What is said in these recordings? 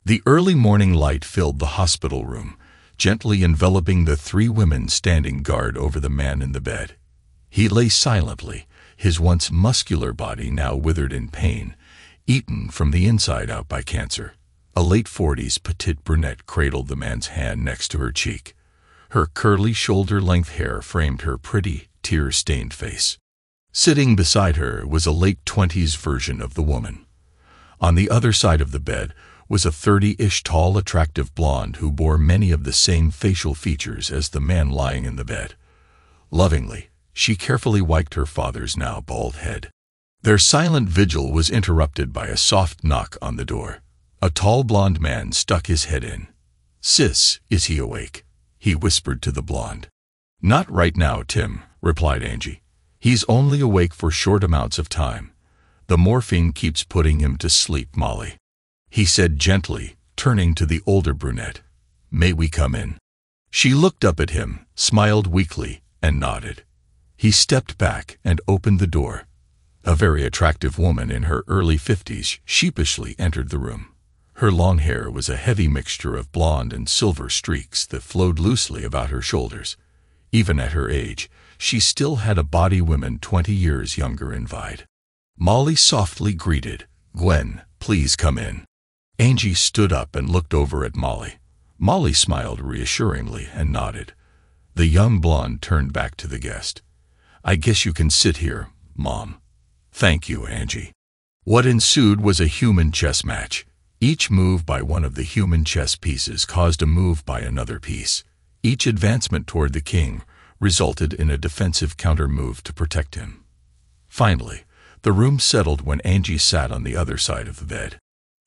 The early morning light filled the hospital room, gently enveloping the three women standing guard over the man in the bed. He lay silently, his once muscular body now withered in pain, eaten from the inside out by cancer. A late-40s petite brunette cradled the man's hand next to her cheek. Her curly shoulder-length hair framed her pretty, tear-stained face. Sitting beside her was a late-20s version of the woman. On the other side of the bed was a 30-ish tall, attractive blonde who bore many of the same facial features as the man lying in the bed. Lovingly, she carefully wiped her father's now bald head. Their silent vigil was interrupted by a soft knock on the door. A tall blonde man stuck his head in. "Sis, is he awake?" he whispered to the blonde. "Not right now, Tim," replied Angie. "He's only awake for short amounts of time. The morphine keeps putting him to sleep, Molly," he said gently, turning to the older brunette. "May we come in?" She looked up at him, smiled weakly, and nodded. He stepped back and opened the door. A very attractive woman in her early 50s sheepishly entered the room. Her long hair was a heavy mixture of blonde and silver streaks that flowed loosely about her shoulders. Even at her age, she still had a body women 20 years younger envied. Molly softly greeted, "Gwen, please come in." Angie stood up and looked over at Molly. Molly smiled reassuringly and nodded. The young blonde turned back to the guest. "I guess you can sit here, Mom." "Thank you, Angie." What ensued was a human chess match. Each move by one of the human chess pieces caused a move by another piece. Each advancement toward the king resulted in a defensive counter-move to protect him. Finally, the room settled when Angie sat on the other side of the bed.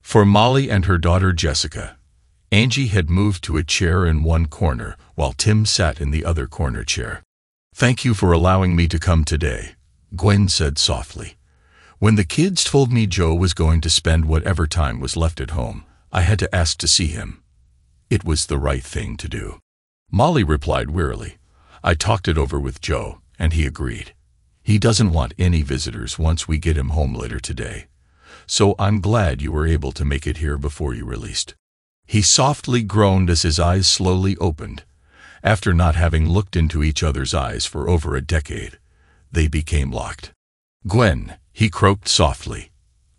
For Molly and her daughter Jessica, Angie had moved to a chair in one corner while Tim sat in the other corner chair. "Thank you for allowing me to come today," Gwen said softly. "When the kids told me Joe was going to spend whatever time was left at home, I had to ask to see him. It was the right thing to do." Molly replied wearily, "I talked it over with Joe, and he agreed. He doesn't want any visitors once we get him home later today. So I'm glad you were able to make it here before you released." He softly groaned as his eyes slowly opened. After not having looked into each other's eyes for over a decade, they became locked. "Gwen," he croaked softly.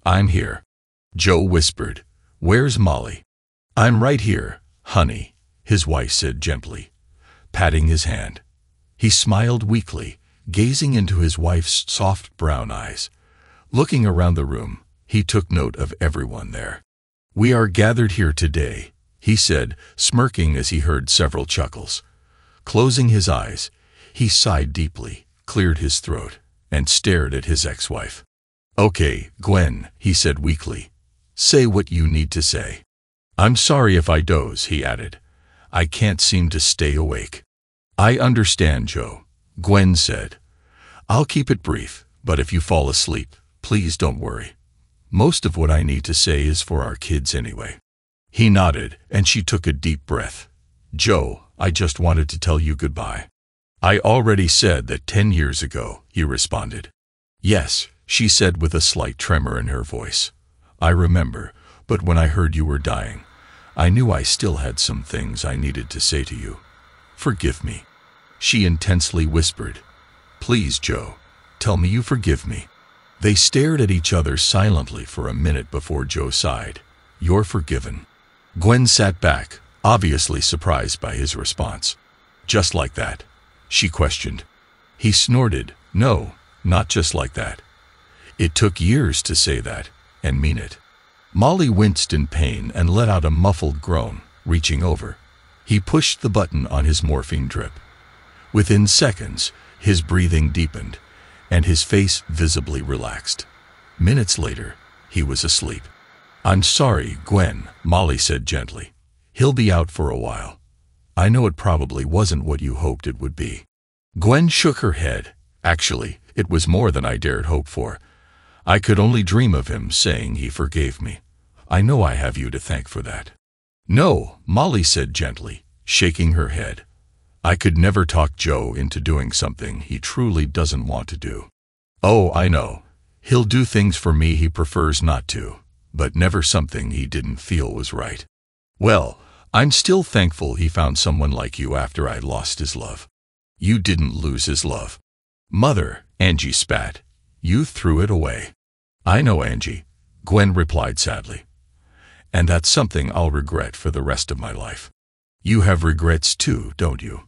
"I'm here." Joe whispered, "Where's Molly?" "I'm right here, honey," his wife said gently, patting his hand. He smiled weakly, gazing into his wife's soft brown eyes. Looking around the room, he took note of everyone there. "We are gathered here today," he said, smirking as he heard several chuckles. Closing his eyes, he sighed deeply, cleared his throat, and stared at his ex-wife. "Okay, Gwen," he said weakly. "Say what you need to say." "I'm sorry if I doze," he added. "I can't seem to stay awake." "I understand, Joe," Gwen said. "I'll keep it brief, but if you fall asleep, please don't worry. Most of what I need to say is for our kids anyway." He nodded, and she took a deep breath. "Joe, I just wanted to tell you goodbye." "I already said that 10 years ago," he responded. "Yes," she said with a slight tremor in her voice. "I remember, but when I heard you were dying, I knew I still had some things I needed to say to you. Forgive me." She intensely whispered, "Please, Joe, tell me you forgive me." They stared at each other silently for a minute before Joe sighed. "You're forgiven." Gwen sat back, obviously surprised by his response. "Just like that?" she questioned. He snorted, "No, not just like that. It took years to say that, and mean it." Molly winced in pain and let out a muffled groan, reaching over. He pushed the button on his morphine drip. Within seconds, his breathing deepened, and his face visibly relaxed. Minutes later, he was asleep. "I'm sorry, Gwen," Molly said gently. "He'll be out for a while. I know it probably wasn't what you hoped it would be." Gwen shook her head. "Actually, it was more than I dared hope for. I could only dream of him saying he forgave me. I know I have you to thank for that." "No," Molly said gently, shaking her head. "I could never talk Joe into doing something he truly doesn't want to do. Oh, I know. He'll do things for me he prefers not to, but never something he didn't feel was right. Well, I'm still thankful he found someone like you after I lost his love. You didn't lose his love. Mother, Angie spat. You threw it away. I know, Angie, Gwen replied sadly. And that's something I'll regret for the rest of my life. You have regrets too, don't you?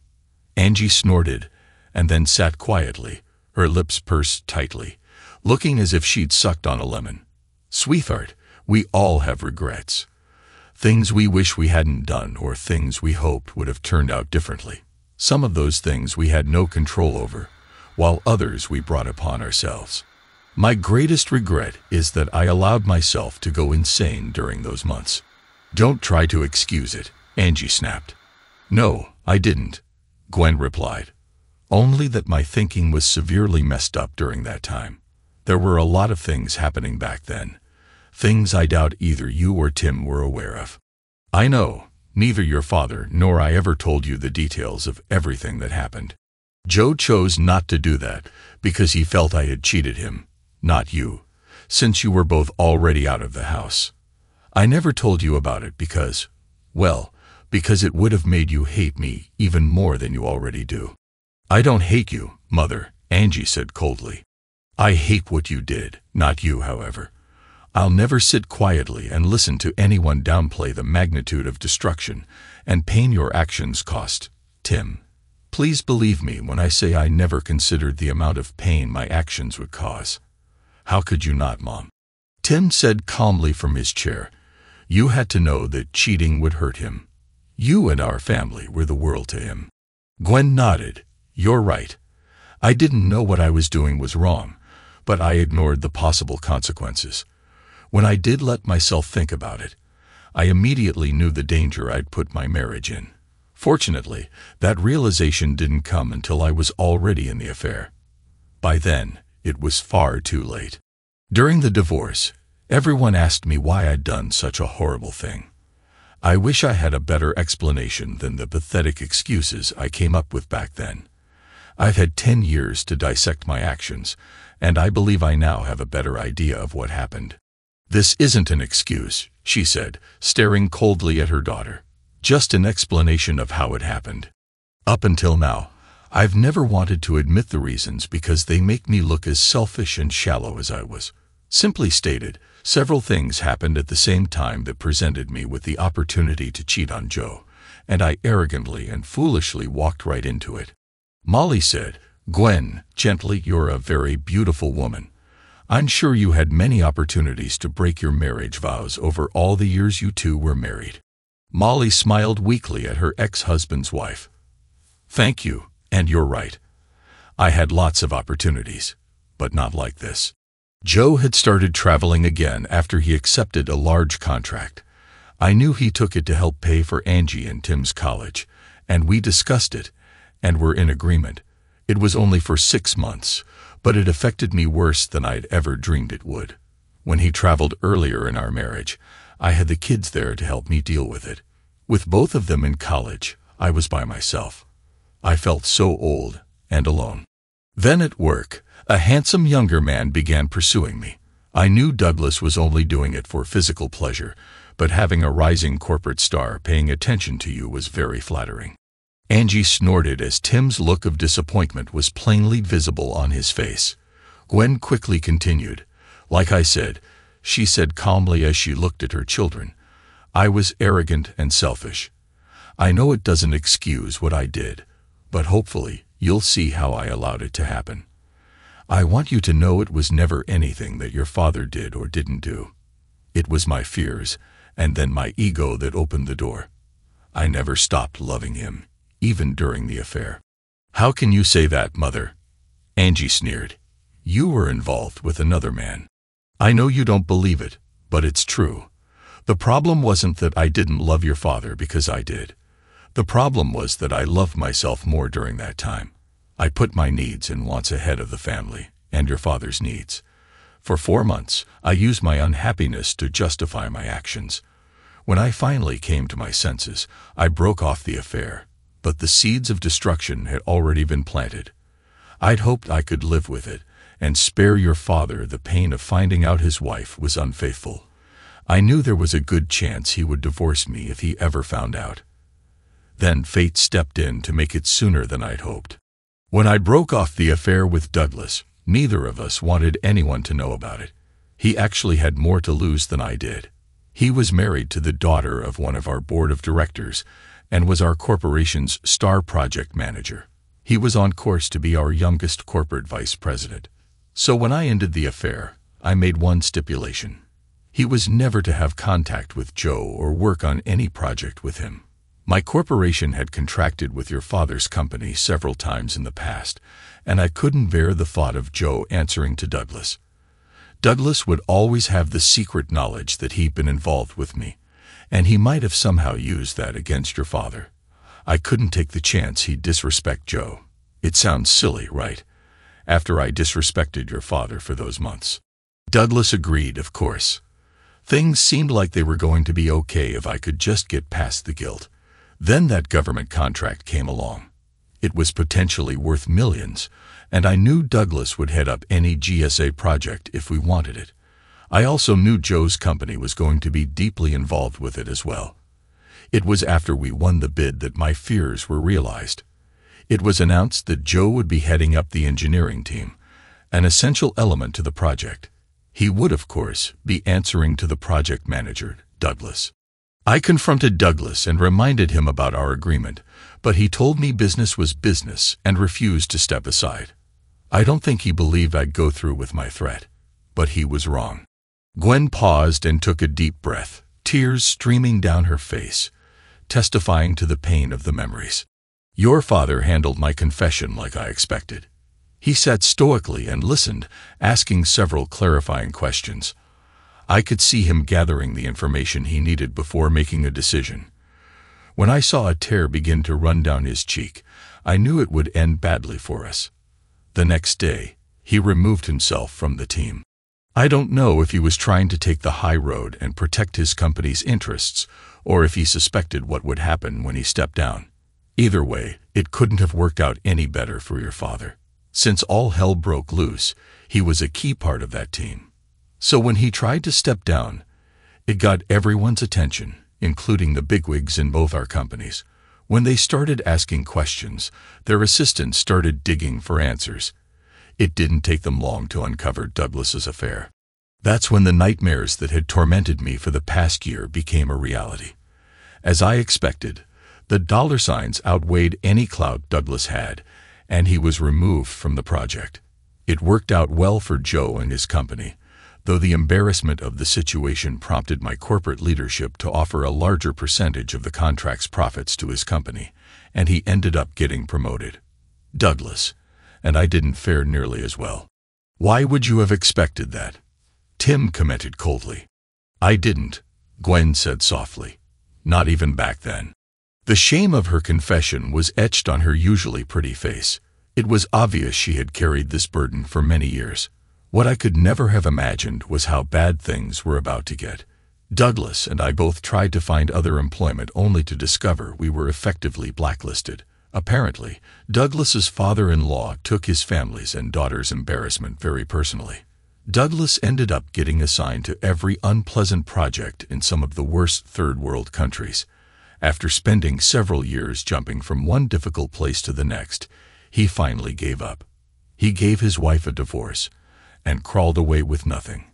Angie snorted, and then sat quietly, her lips pursed tightly, looking as if she'd sucked on a lemon. Sweetheart, we all have regrets. Things we wish we hadn't done or things we hoped would have turned out differently. Some of those things we had no control over, while others we brought upon ourselves. My greatest regret is that I allowed myself to go insane during those months. Don't try to excuse it, Angie snapped. No, I didn't, Gwen replied. Only that my thinking was severely messed up during that time. There were a lot of things happening back then. Things I doubt either you or Tim were aware of. I know, neither your father nor I ever told you the details of everything that happened. Joe chose not to do that because he felt I had cheated him, not you, since you were both already out of the house. I never told you about it because it would have made you hate me even more than you already do. I don't hate you, Mother, Angie said coldly. I hate what you did, not you, however. I'll never sit quietly and listen to anyone downplay the magnitude of destruction and pain your actions cost, Tim. Please believe me when I say I never considered the amount of pain my actions would cause. How could you not, Mom? Tim said calmly from his chair. You had to know that cheating would hurt him. You and our family were the world to him. Gwen nodded. You're right. I didn't know what I was doing was wrong, but I ignored the possible consequences. When I did let myself think about it, I immediately knew the danger I'd put my marriage in. Fortunately, that realization didn't come until I was already in the affair. By then, it was far too late. During the divorce, everyone asked me why I'd done such a horrible thing. I wish I had a better explanation than the pathetic excuses I came up with back then. I've had 10 years to dissect my actions, and I believe I now have a better idea of what happened. This isn't an excuse, she said, staring coldly at her daughter. Just an explanation of how it happened. Up until now, I've never wanted to admit the reasons because they make me look as selfish and shallow as I was. Simply stated, several things happened at the same time that presented me with the opportunity to cheat on Joe, and I arrogantly and foolishly walked right into it. Molly said, Gwen, gently, you're a very beautiful woman. I'm sure you had many opportunities to break your marriage vows over all the years you two were married. Molly smiled weakly at her ex-husband's wife. Thank you, and you're right. I had lots of opportunities, but not like this. Joe had started traveling again after he accepted a large contract. I knew he took it to help pay for Angie and Tim's college, and we discussed it, and were in agreement. It was only for 6 months, but it affected me worse than I'd ever dreamed it would. When he traveled earlier in our marriage, I had the kids there to help me deal with it. With both of them in college, I was by myself. I felt so old and alone. Then at work, a handsome younger man began pursuing me. I knew Douglas was only doing it for physical pleasure, but having a rising corporate star paying attention to you was very flattering. Angie snorted as Tim's look of disappointment was plainly visible on his face. Gwen quickly continued. Like I said, she said calmly as she looked at her children, I was arrogant and selfish. I know it doesn't excuse what I did, but hopefully you'll see how I allowed it to happen. I want you to know it was never anything that your father did or didn't do. It was my fears, and then my ego that opened the door. I never stopped loving him, even during the affair. How can you say that, Mother? Angie sneered. You were involved with another man. I know you don't believe it, but it's true. The problem wasn't that I didn't love your father because I did. The problem was that I loved myself more during that time. I put my needs and wants ahead of the family and your father's needs. For 4 months, I used my unhappiness to justify my actions. When I finally came to my senses, I broke off the affair, but the seeds of destruction had already been planted. I'd hoped I could live with it and spare your father the pain of finding out his wife was unfaithful. I knew there was a good chance he would divorce me if he ever found out. Then fate stepped in to make it sooner than I'd hoped. When I broke off the affair with Douglas, neither of us wanted anyone to know about it. He actually had more to lose than I did. He was married to the daughter of one of our board of directors and was our corporation's star project manager. He was on course to be our youngest corporate vice president. So when I ended the affair, I made one stipulation. He was never to have contact with Joe or work on any project with him. My corporation had contracted with your father's company several times in the past, and I couldn't bear the thought of Joe answering to Douglas. Douglas would always have the secret knowledge that he'd been involved with me, and he might have somehow used that against your father. I couldn't take the chance he'd disrespect Joe. It sounds silly, right? After I disrespected your father for those months. Douglas agreed, of course. Things seemed like they were going to be okay if I could just get past the guilt. Then that government contract came along. It was potentially worth millions, and I knew Douglas would head up any GSA project if we wanted it. I also knew Joe's company was going to be deeply involved with it as well. It was after we won the bid that my fears were realized. It was announced that Joe would be heading up the engineering team, an essential element to the project. He would, of course, be answering to the project manager, Douglas. I confronted Douglas and reminded him about our agreement, but he told me business was business and refused to step aside. I don't think he believed I'd go through with my threat, but he was wrong. Gwen paused and took a deep breath, tears streaming down her face, testifying to the pain of the memories. Your father handled my confession like I expected. He sat stoically and listened, asking several clarifying questions. I could see him gathering the information he needed before making a decision. When I saw a tear begin to run down his cheek, I knew it would end badly for us. The next day, he removed himself from the team. I don't know if he was trying to take the high road and protect his company's interests, or if he suspected what would happen when he stepped down. Either way, it couldn't have worked out any better for your father. Since all hell broke loose, he was a key part of that team. So when he tried to step down, it got everyone's attention, including the bigwigs in both our companies. When they started asking questions, their assistants started digging for answers. It didn't take them long to uncover Douglas's affair. That's when the nightmares that had tormented me for the past year became a reality. As I expected, the dollar signs outweighed any clout Douglas had, and he was removed from the project. It worked out well for Joe and his company, though the embarrassment of the situation prompted my corporate leadership to offer a larger percentage of the contract's profits to his company, and he ended up getting promoted. Douglas, and I didn't fare nearly as well. Why would you have expected that? Tim commented coldly. I didn't, Gwen said softly. Not even back then. The shame of her confession was etched on her usually pretty face. It was obvious she had carried this burden for many years. What I could never have imagined was how bad things were about to get. Douglas and I both tried to find other employment only to discover we were effectively blacklisted. Apparently, Douglas's father-in-law took his family's and daughter's embarrassment very personally. Douglas ended up getting assigned to every unpleasant project in some of the worst third-world countries. After spending several years jumping from one difficult place to the next, he finally gave up. He gave his wife a divorce and crawled away with nothing.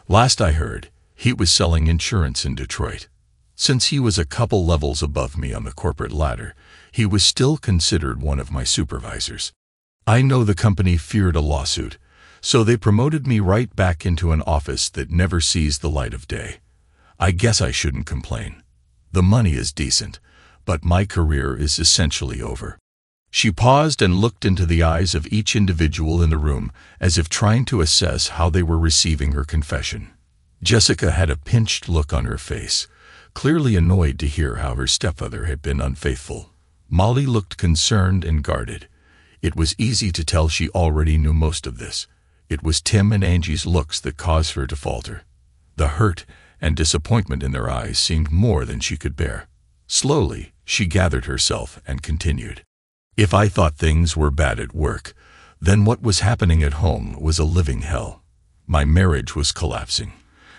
Last I heard, he was selling insurance in Detroit. Since he was a couple levels above me on the corporate ladder, he was still considered one of my supervisors. I know the company feared a lawsuit, so they promoted me right back into an office that never sees the light of day. I guess I shouldn't complain. The money is decent, but my career is essentially over. She paused and looked into the eyes of each individual in the room, as if trying to assess how they were receiving her confession. Jessica had a pinched look on her face, clearly annoyed to hear how her stepfather had been unfaithful. Molly looked concerned and guarded. It was easy to tell she already knew most of this. It was Tim and Angie's looks that caused her to falter. The hurt and disappointment in their eyes seemed more than she could bear. Slowly, she gathered herself and continued. If I thought things were bad at work, then what was happening at home was a living hell. My marriage was collapsing,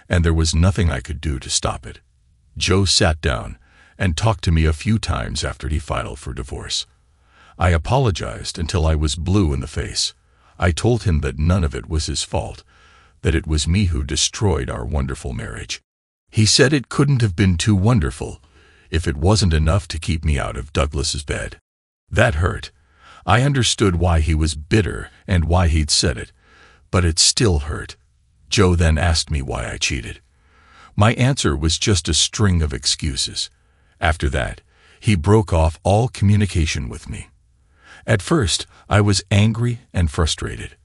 and there was nothing I could do to stop it. Joe sat down and talked to me a few times after he filed for divorce. I apologized until I was blue in the face. I told him that none of it was his fault, that it was me who destroyed our wonderful marriage. He said it couldn't have been too wonderful if it wasn't enough to keep me out of Douglas's bed. That hurt. I understood why he was bitter and why he'd said it, but it still hurt. Joe then asked me why I cheated. My answer was just a string of excuses. After that, he broke off all communication with me. At first, I was angry and frustrated.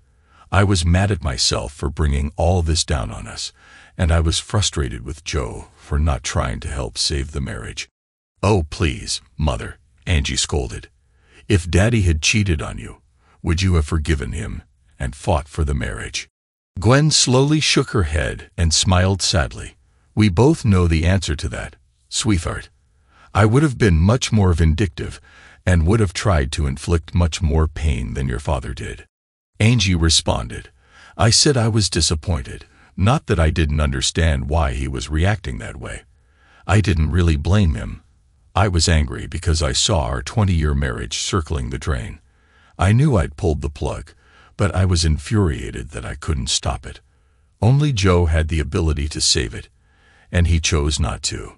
I was mad at myself for bringing all this down on us, and I was frustrated with Joe for not trying to help save the marriage. "Oh, please, Mother," Angie scolded. "If Daddy had cheated on you, would you have forgiven him and fought for the marriage?" Gwen slowly shook her head and smiled sadly. "We both know the answer to that, sweetheart. I would have been much more vindictive and would have tried to inflict much more pain than your father did." Angie responded. "I said I was disappointed, not that I didn't understand why he was reacting that way. I didn't really blame him. I was angry because I saw our 20-year marriage circling the drain. I knew I'd pulled the plug, but I was infuriated that I couldn't stop it. Only Joe had the ability to save it, and he chose not to.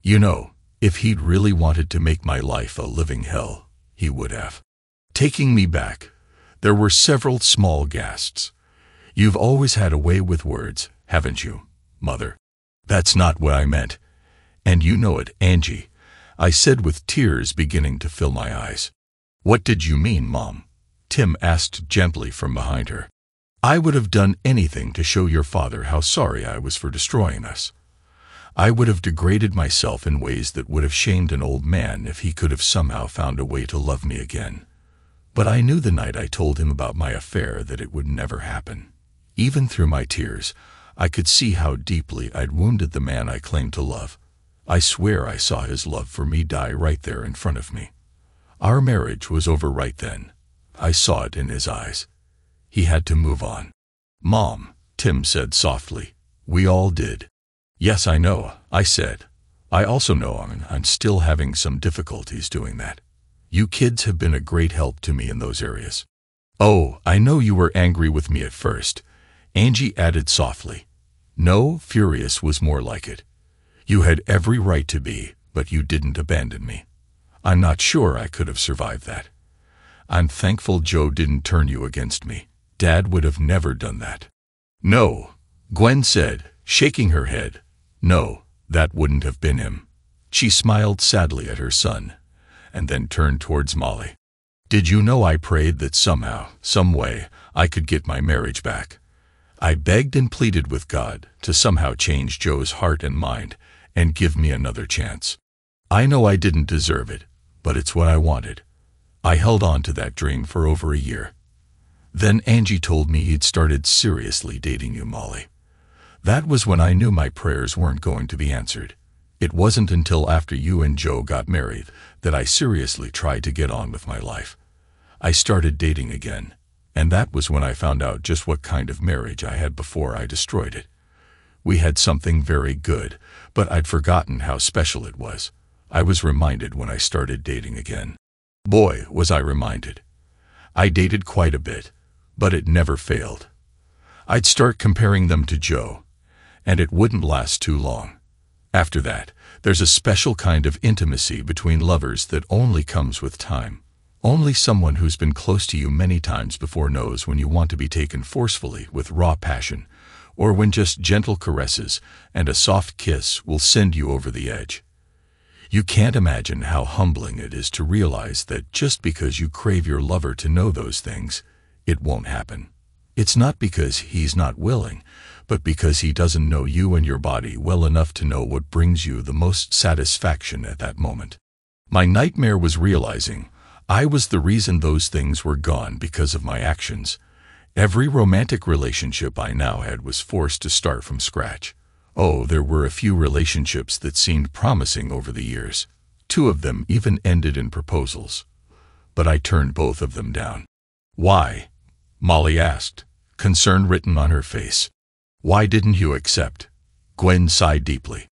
You know, if he'd really wanted to make my life a living hell, he would have." Taking me back, there were several small gasps. "You've always had a way with words, haven't you, Mother?" "That's not what I meant. And you know it, Angie," I said with tears beginning to fill my eyes. "What did you mean, Mom?" Tim asked gently from behind her. "I would have done anything to show your father how sorry I was for destroying us. I would have degraded myself in ways that would have shamed an old man if he could have somehow found a way to love me again. But I knew the night I told him about my affair that it would never happen. Even through my tears, I could see how deeply I'd wounded the man I claimed to love. I swear I saw his love for me die right there in front of me. Our marriage was over right then. I saw it in his eyes. He had to move on." "Mom," Tim said softly, "we all did." "Yes, I know," I said. "I also know I'm still having some difficulties doing that. You kids have been a great help to me in those areas." "Oh, I know you were angry with me at first," Angie added softly. "No, furious was more like it. You had every right to be, but you didn't abandon me. I'm not sure I could have survived that. I'm thankful Joe didn't turn you against me. Dad would have never done that." "No," Gwen said, shaking her head. "No, that wouldn't have been him." She smiled sadly at her son, and then turned towards Molly. "Did you know I prayed that somehow, some way, I could get my marriage back? I begged and pleaded with God to somehow change Joe's heart and mind and give me another chance. I know I didn't deserve it, but it's what I wanted. I held on to that dream for over a year. Then Angie told me he'd started seriously dating you, Molly. That was when I knew my prayers weren't going to be answered. It wasn't until after you and Joe got married that I seriously tried to get on with my life. I started dating again, and that was when I found out just what kind of marriage I had before I destroyed it. We had something very good, but I'd forgotten how special it was. I was reminded when I started dating again. Boy, was I reminded. I dated quite a bit, but it never failed. I'd start comparing them to Joe, and it wouldn't last too long. After that, there's a special kind of intimacy between lovers that only comes with time. Only someone who's been close to you many times before knows when you want to be taken forcefully with raw passion, or when just gentle caresses and a soft kiss will send you over the edge. You can't imagine how humbling it is to realize that just because you crave your lover to know those things, it won't happen. It's not because he's not willing, but because he doesn't know you and your body well enough to know what brings you the most satisfaction at that moment. My nightmare was realizing I was the reason those things were gone because of my actions. Every romantic relationship I now had was forced to start from scratch. Oh, there were a few relationships that seemed promising over the years. 2 of them even ended in proposals. But I turned both of them down. "Why?" Molly asked, concern written on her face. "Why didn't you accept?" Gwen sighed deeply.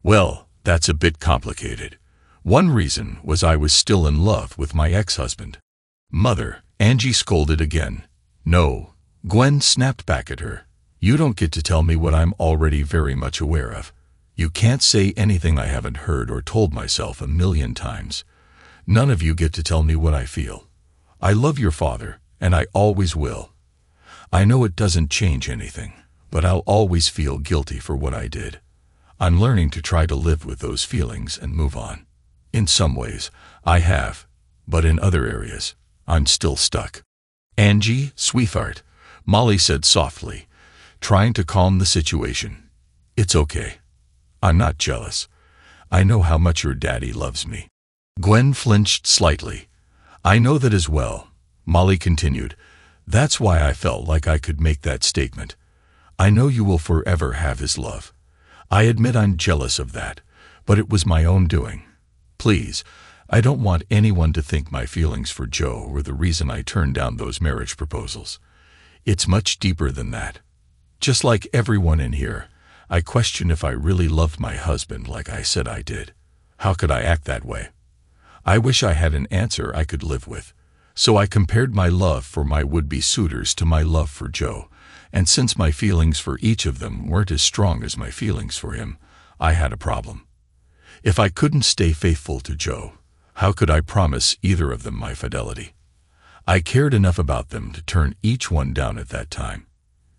Well, that's a bit complicated. One reason was I was still in love with my ex-husband. Mother, Angie scolded again. No, Gwen snapped back at her. You don't get to tell me what I'm already very much aware of. You can't say anything I haven't heard or told myself a million times. None of you get to tell me what I feel. I love your father, and I always will. I know it doesn't change anything, but I'll always feel guilty for what I did. I'm learning to try to live with those feelings and move on. In some ways, I have, but in other areas, I'm still stuck. Angie, sweetheart, Molly said softly, trying to calm the situation. It's okay. I'm not jealous. I know how much your daddy loves me. Gwen flinched slightly. I know that as well, Molly continued. That's why I felt like I could make that statement. I know you will forever have his love. I admit I'm jealous of that, but it was my own doing. Please, I don't want anyone to think my feelings for Joe were the reason I turned down those marriage proposals. It's much deeper than that. Just like everyone in here, I question if I really loved my husband like I said I did. How could I act that way? I wish I had an answer I could live with. So I compared my love for my would-be suitors to my love for Joe, and since my feelings for each of them weren't as strong as my feelings for him, I had a problem. If I couldn't stay faithful to Joe, how could I promise either of them my fidelity? I cared enough about them to turn each one down at that time.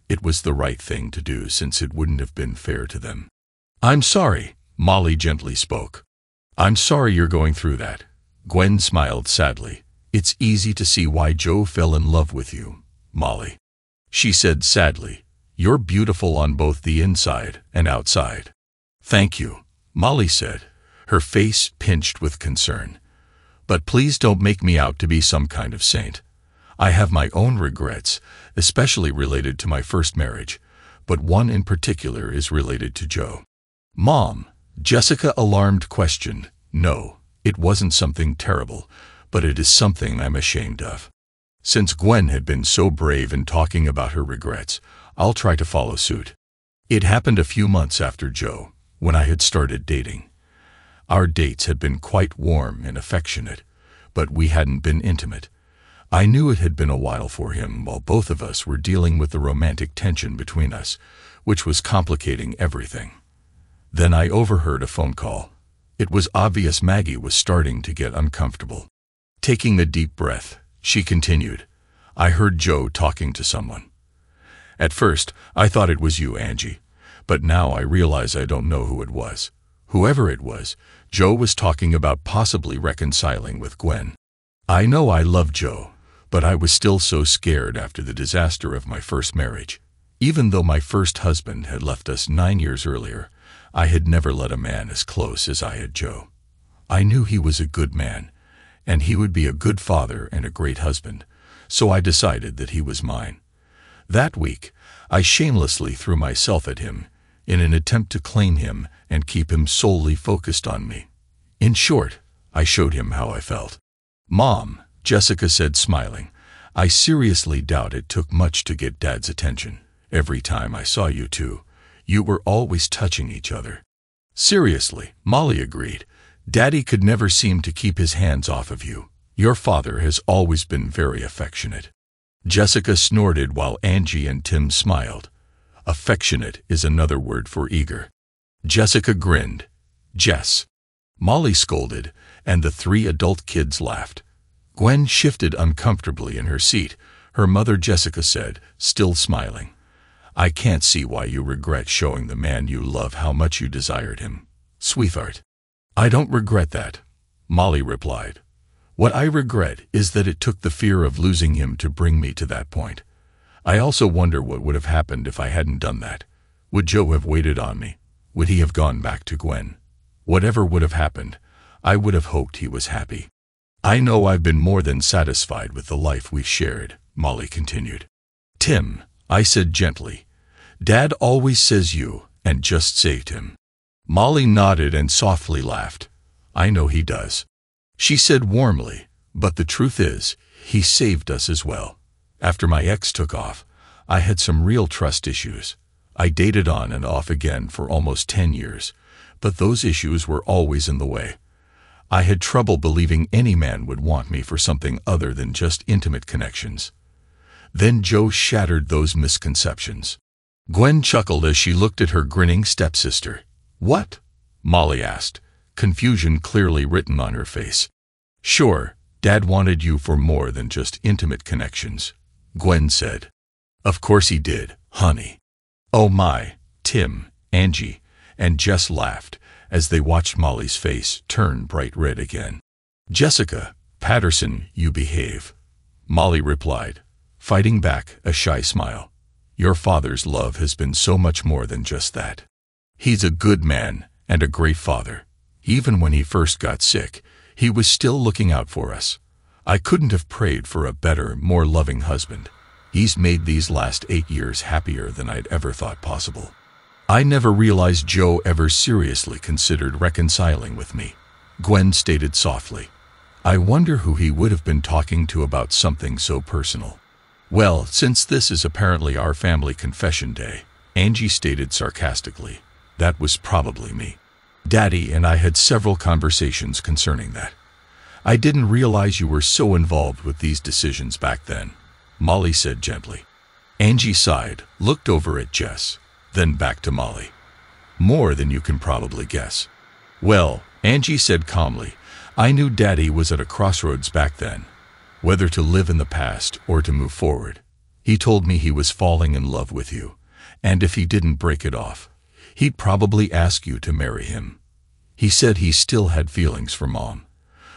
It was the right thing to do since it wouldn't have been fair to them. I'm sorry, Molly gently spoke. I'm sorry you're going through that. Gwen smiled sadly. It's easy to see why Joe fell in love with you, Molly. She said sadly, you're beautiful on both the inside and outside. Thank you, Molly said, her face pinched with concern. But please don't make me out to be some kind of saint. I have my own regrets, especially related to my first marriage, but one in particular is related to Joe. Mom, Jessica alarmed questioned. No, it wasn't something terrible, but it is something I'm ashamed of. Since Gwen had been so brave in talking about her regrets, I'll try to follow suit. It happened a few months after Joe, when I had started dating. Our dates had been quite warm and affectionate, but we hadn't been intimate. I knew it had been a while for him while both of us were dealing with the romantic tension between us, which was complicating everything. Then I overheard a phone call. It was obvious Maggie was starting to get uncomfortable. Taking a deep breath, she continued, I heard Joe talking to someone. At first, I thought it was you, Angie, but now I realize I don't know who it was. Whoever it was, Joe was talking about possibly reconciling with Gwen. I know I love Joe, but I was still so scared after the disaster of my first marriage. Even though my first husband had left us 9 years earlier, I had never let a man as close as I had Joe. I knew he was a good man, and he would be a good father and a great husband, so I decided that he was mine. That week, I shamelessly threw myself at him in an attempt to claim him and keep him solely focused on me. In short, I showed him how I felt. Mom, Jessica said smiling, I seriously doubt it took much to get Dad's attention. Every time I saw you two, you were always touching each other. Seriously, Molly agreed. Daddy could never seem to keep his hands off of you. Your father has always been very affectionate. Jessica snorted while Angie and Tim smiled. Affectionate is another word for eager. Jessica grinned. Jess. Molly scolded, and the 3 adult kids laughed. Gwen shifted uncomfortably in her seat. Her mother Jessica said, still smiling, I can't see why you regret showing the man you love how much you desired him, sweetheart. I don't regret that, Molly replied. What I regret is that it took the fear of losing him to bring me to that point. I also wonder what would have happened if I hadn't done that. Would Joe have waited on me? Would he have gone back to Gwen? Whatever would have happened, I would have hoped he was happy. I know I've been more than satisfied with the life we've shared, Molly continued. Tim, I said gently, Dad always says you, and just saved him. Molly nodded and softly laughed. I know he does. She said warmly, but the truth is, he saved us as well. After my ex took off, I had some real trust issues. I dated on and off again for almost 10 years, but those issues were always in the way. I had trouble believing any man would want me for something other than just intimate connections. Then Joe shattered those misconceptions. Gwen chuckled as she looked at her grinning stepsister. "What?" Molly asked, confusion clearly written on her face. "Sure, Dad wanted you for more than just intimate connections," Gwen said. "Of course he did, honey." "Oh my," Tim, Angie, and Jess laughed as they watched Molly's face turn bright red again. "Jessica Patterson, you behave," Molly replied, fighting back a shy smile. "Your father's love has been so much more than just that. He's a good man and a great father. Even when he first got sick, he was still looking out for us. I couldn't have prayed for a better, more loving husband. He's made these last 8 years happier than I'd ever thought possible." "I never realized Joe ever seriously considered reconciling with me," Gwen stated softly. "I wonder who he would have been talking to about something so personal." "Well, since this is apparently our family confession day," Angie stated sarcastically, "that was probably me. Daddy and I had several conversations concerning that. I didn't realize you were so involved with these decisions back then," Molly said gently. Angie sighed, looked over at Jess, then back to Molly. "More than you can probably guess." "Well," Angie said calmly, "I knew Daddy was at a crossroads back then, whether to live in the past or to move forward. He told me he was falling in love with you, and if he didn't break it off, he'd probably ask you to marry him. He said he still had feelings for Mom,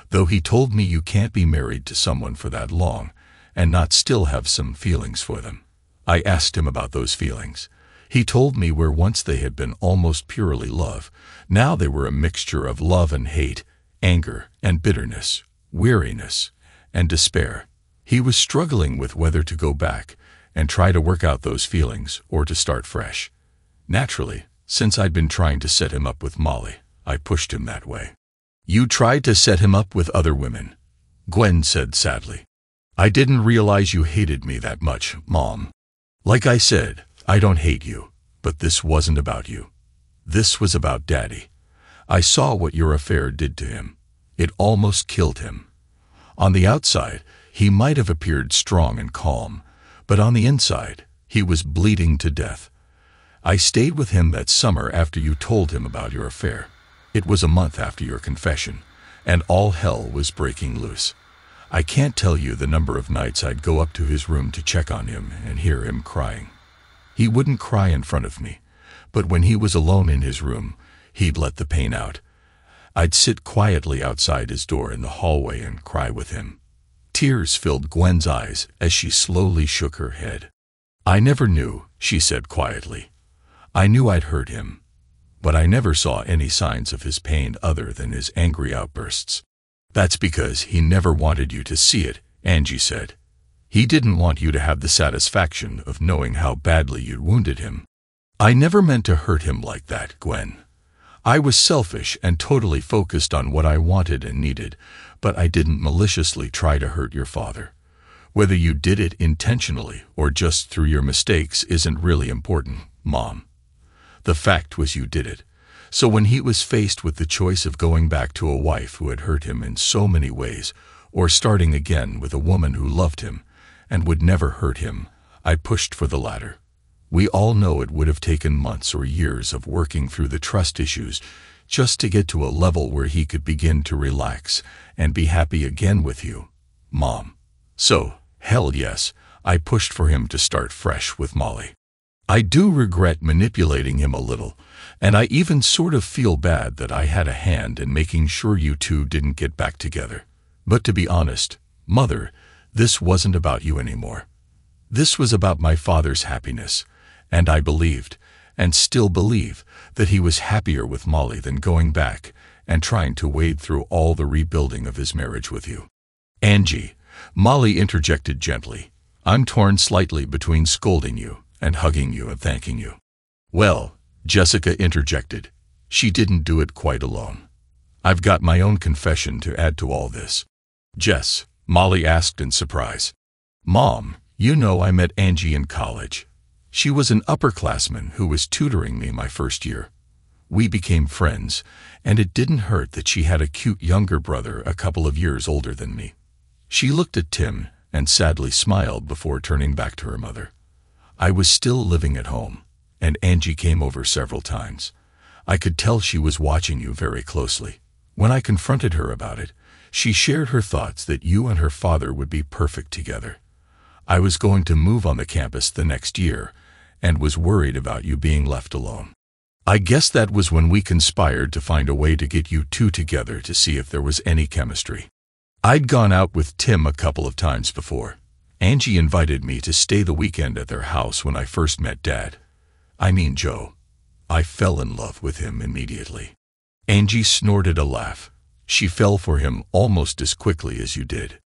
though he told me you can't be married to someone for that long and not still have some feelings for them. I asked him about those feelings. He told me where once they had been almost purely love, now they were a mixture of love and hate, anger and bitterness, weariness and despair. He was struggling with whether to go back and try to work out those feelings or to start fresh. Naturally, since I'd been trying to set him up with Molly, I pushed him that way." "You tried to set him up with other women," Gwen said sadly. "I didn't realize you hated me that much, Mom. Like I said, I don't hate you, but this wasn't about you. This was about Daddy. I saw what your affair did to him. It almost killed him. On the outside, he might have appeared strong and calm, but on the inside, he was bleeding to death. I stayed with him that summer after you told him about your affair. It was a month after your confession, and all hell was breaking loose. I can't tell you the number of nights I'd go up to his room to check on him and hear him crying. He wouldn't cry in front of me, but when he was alone in his room, he'd let the pain out. I'd sit quietly outside his door in the hallway and cry with him." Tears filled Gwen's eyes as she slowly shook her head. "I never knew," she said quietly. "I knew I'd hurt him, but I never saw any signs of his pain other than his angry outbursts." "That's because he never wanted you to see it," Angie said. "He didn't want you to have the satisfaction of knowing how badly you'd wounded him." "I never meant to hurt him like that, Gwen. I was selfish and totally focused on what I wanted and needed, but I didn't maliciously try to hurt your father. Whether you did it intentionally or just through your mistakes isn't really important, Mom. The fact was you did it. So when he was faced with the choice of going back to a wife who had hurt him in so many ways, or starting again with a woman who loved him and would never hurt him, I pushed for the latter. We all know it would have taken months or years of working through the trust issues just to get to a level where he could begin to relax and be happy again with you, Mom. So, hell yes, I pushed for him to start fresh with Molly. I do regret manipulating him a little, and I even sort of feel bad that I had a hand in making sure you two didn't get back together. But to be honest, Mother, this wasn't about you anymore. This was about my father's happiness, and I believed, and still believe, that he was happier with Molly than going back and trying to wade through all the rebuilding of his marriage with you. Angie, Molly interjected gently, I'm torn slightly between scolding you and hugging you and thanking you. Well, Jessica interjected, she didn't do it quite alone. I've got my own confession to add to all this. Jess, Molly asked in surprise. Mom, you know I met Angie in college. She was an upperclassman who was tutoring me my first year. We became friends, and it didn't hurt that she had a cute younger brother a couple of years older than me. She looked at Tim and sadly smiled before turning back to her mother. I was still living at home, and Angie came over several times. I could tell she was watching you very closely. When I confronted her about it, she shared her thoughts that you and her father would be perfect together. I was going to move on the campus the next year and was worried about you being left alone. I guess that was when we conspired to find a way to get you two together to see if there was any chemistry. I'd gone out with Tim a couple of times before. Angie invited me to stay the weekend at their house when I first met Dad. I mean Joe. I fell in love with him immediately. Angie snorted a laugh. She fell for him almost as quickly as you did.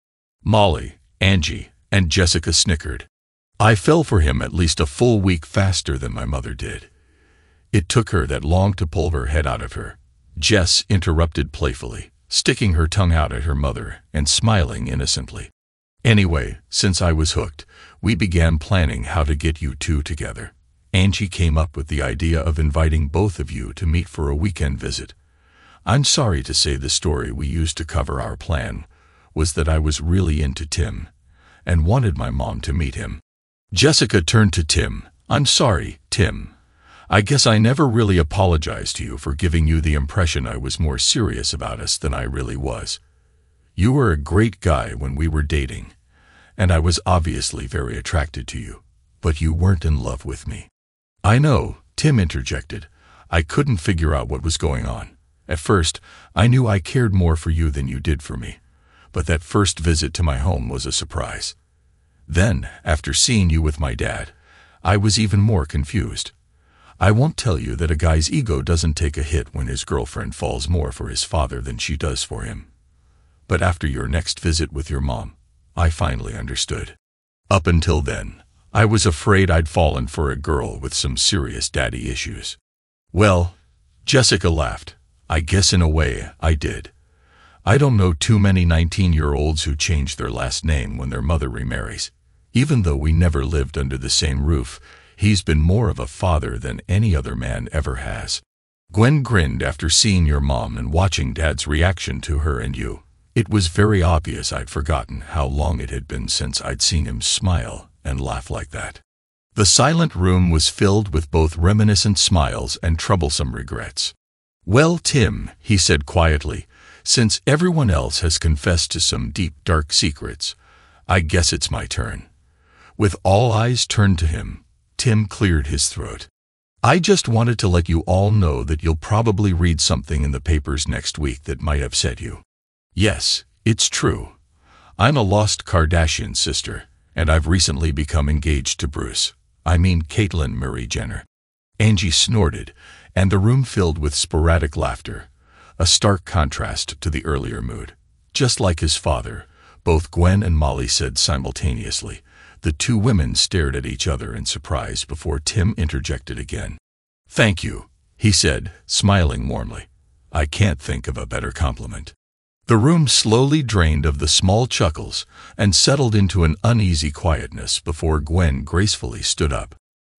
Molly, Angie, and Jessica snickered. I fell for him at least a full week faster than my mother did. It took her that long to pull her head out of her. Jess interrupted playfully, sticking her tongue out at her mother and smiling innocently. Anyway, since I was hooked, we began planning how to get you two together. Angie came up with the idea of inviting both of you to meet for a weekend visit. I'm sorry to say the story we used to cover our plan was that I was really into Tim and wanted my mom to meet him. Jessica turned to Tim. I'm sorry, Tim. I guess I never really apologized to you for giving you the impression I was more serious about us than I really was. You were a great guy when we were dating, and I was obviously very attracted to you, but you weren't in love with me. I know, Tim interjected. I couldn't figure out what was going on. At first, I knew I cared more for you than you did for me, but that first visit to my home was a surprise. Then, after seeing you with my dad, I was even more confused. I won't tell you that a guy's ego doesn't take a hit when his girlfriend falls more for his father than she does for him. But after your next visit with your mom, I finally understood. Up until then, I was afraid I'd fallen for a girl with some serious daddy issues. Well, Jessica laughed. I guess in a way, I did. I don't know too many 19-year-olds who change their last name when their mother remarries. Even though we never lived under the same roof, he's been more of a father than any other man ever has. Gwen grinned after seeing your mom and watching Dad's reaction to her and you. It was very obvious I'd forgotten how long it had been since I'd seen him smile and laugh like that. The silent room was filled with both reminiscent smiles and troublesome regrets. Well, Tim, he said quietly, since everyone else has confessed to some deep, dark secrets, I guess it's my turn. With all eyes turned to him, Tim cleared his throat. I just wanted to let you all know that you'll probably read something in the papers next week that might upset you. Yes, it's true. I'm a lost Kardashian sister, and I've recently become engaged to Bruce. I mean Caitlyn Marie Jenner. Angie snorted, and the room filled with sporadic laughter, a stark contrast to the earlier mood. Just like his father, both Gwen and Molly said simultaneously. The two women stared at each other in surprise before Tim interjected again. Thank you, he said, smiling warmly. I can't think of a better compliment. The room slowly drained of the small chuckles and settled into an uneasy quietness before Gwen gracefully stood up.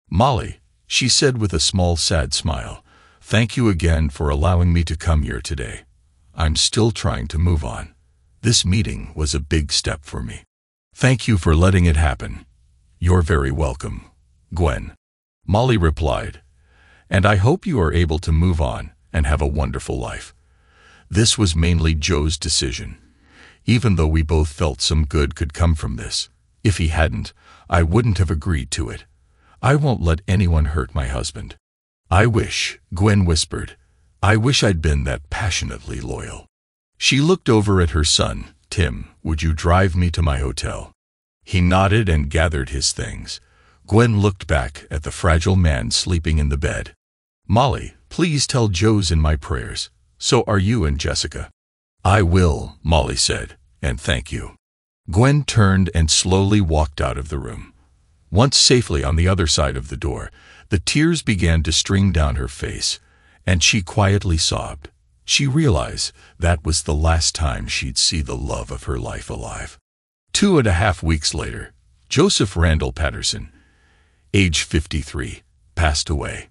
Molly, she said with a small sad smile, thank you again for allowing me to come here today. I'm still trying to move on. This meeting was a big step for me. Thank you for letting it happen. You're very welcome, Gwen. Molly replied, and I hope you are able to move on and have a wonderful life. This was mainly Joe's decision, even though we both felt some good could come from this. If he hadn't, I wouldn't have agreed to it. I won't let anyone hurt my husband. I wish, Gwen whispered, I wish I'd been that passionately loyal. She looked over at her son. Tim, would you drive me to my hotel? He nodded and gathered his things. Gwen looked back at the fragile man sleeping in the bed. Molly, please tell Joe's in my prayers. So are you and Jessica. I will, Molly said, and thank you. Gwen turned and slowly walked out of the room. Once safely on the other side of the door, the tears began to stream down her face, and she quietly sobbed. She realized that was the last time she'd see the love of her life alive. 2.5 weeks later, Joseph Randall Patterson, age 53, passed away.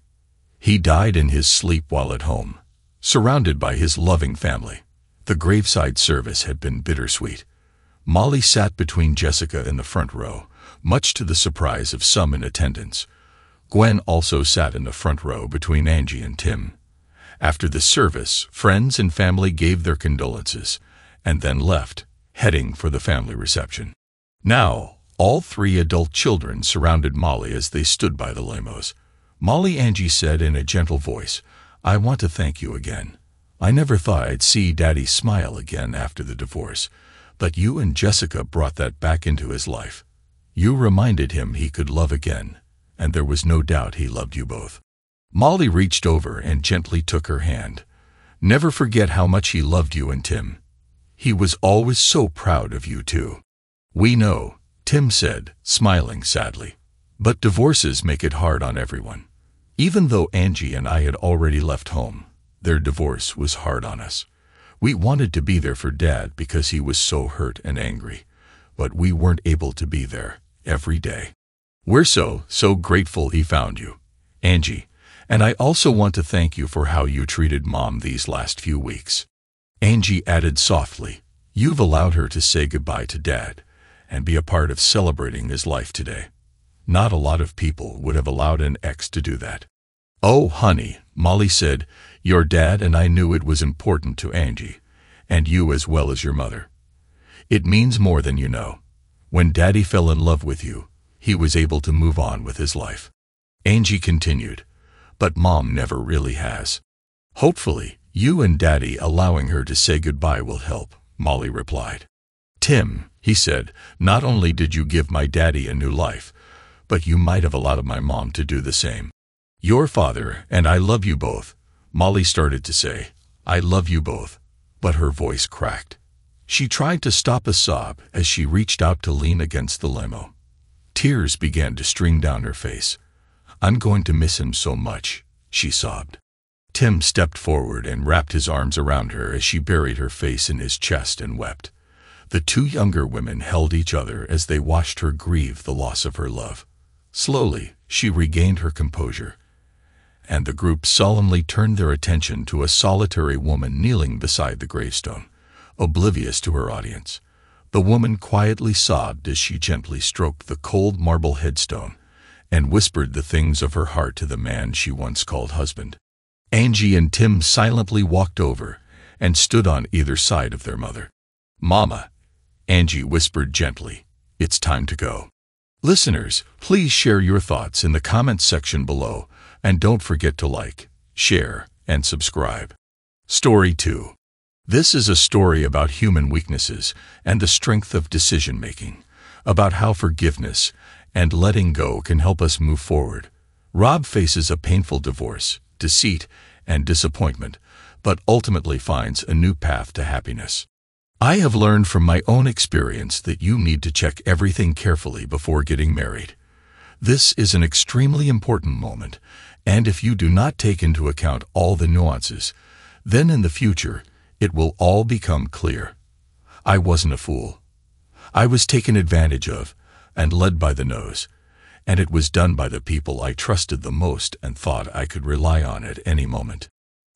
He died in his sleep while at home, surrounded by his loving family. The graveside service had been bittersweet. Molly sat between Jessica in the front row, much to the surprise of some in attendance. Gwen also sat in the front row between Angie and Tim. After the service, friends and family gave their condolences, and then left, heading for the family reception. Now, all three adult children surrounded Molly as they stood by the limos. Angie said in a gentle voice, "I want to thank you again. I never thought I'd see Daddy smile again after the divorce, but you and Jessica brought that back into his life. You reminded him he could love again, and there was no doubt he loved you both." Molly reached over and gently took her hand. "Never forget how much he loved you and Tim. He was always so proud of you too." "We know," Tim said, smiling sadly. "But divorces make it hard on everyone. Even though Angie and I had already left home, their divorce was hard on us. We wanted to be there for Dad because he was so hurt and angry, but we weren't able to be there every day. We're so grateful he found you, Angie, and I also want to thank you for how you treated Mom these last few weeks." Angie added softly, "You've allowed her to say goodbye to Dad and be a part of celebrating his life today. Not a lot of people would have allowed an ex to do that." "Oh, honey," Molly said, "your dad and I knew it was important to Angie, and you as well as your mother. It means more than you know. When Daddy fell in love with you, he was able to move on with his life." Angie continued, "But Mom never really has. Hopefully, you and Daddy allowing her to say goodbye will help," Molly replied. "Tim," he said, "not only did you give my daddy a new life, but you might have allowed my mom to do the same. Your father and I love you both." Molly started to say, "I love you both," but her voice cracked. She tried to stop a sob as she reached out to lean against the limo. Tears began to stream down her face. "I'm going to miss him so much," she sobbed. Tim stepped forward and wrapped his arms around her as she buried her face in his chest and wept. The two younger women held each other as they watched her grieve the loss of her love. Slowly, she regained her composure, and the group solemnly turned their attention to a solitary woman kneeling beside the gravestone, oblivious to her audience. The woman quietly sobbed as she gently stroked the cold marble headstone and whispered the things of her heart to the man she once called husband. Angie and Tim silently walked over and stood on either side of their mother. "Mama," Angie whispered gently, "it's time to go." Listeners, please share your thoughts in the comments section below, and don't forget to like, share, and subscribe. Story 2. This is a story about human weaknesses and the strength of decision-making, about how forgiveness and letting go can help us move forward. Rob faces a painful divorce, deceit, and disappointment, but ultimately finds a new path to happiness. I have learned from my own experience that you need to check everything carefully before getting married. This is an extremely important moment, and if you do not take into account all the nuances, then in the future, it will all become clear. I wasn't a fool. I was taken advantage of and led by the nose, and it was done by the people I trusted the most and thought I could rely on at any moment.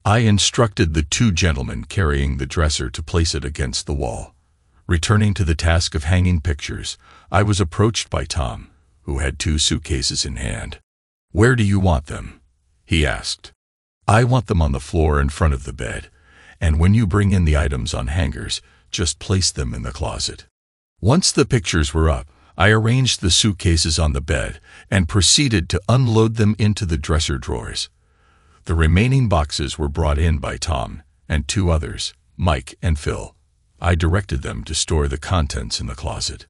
I instructed the two gentlemen carrying the dresser to place it against the wall. Returning to the task of hanging pictures, I was approached by Tom, who had 2 suitcases in hand. "Where do you want them?" he asked. "I want them on the floor in front of the bed, and when you bring in the items on hangers, just place them in the closet." Once the pictures were up, I arranged the suitcases on the bed and proceeded to unload them into the dresser drawers. The remaining boxes were brought in by Tom and 2 others, Mike and Phil. I directed them to store the contents in the closet.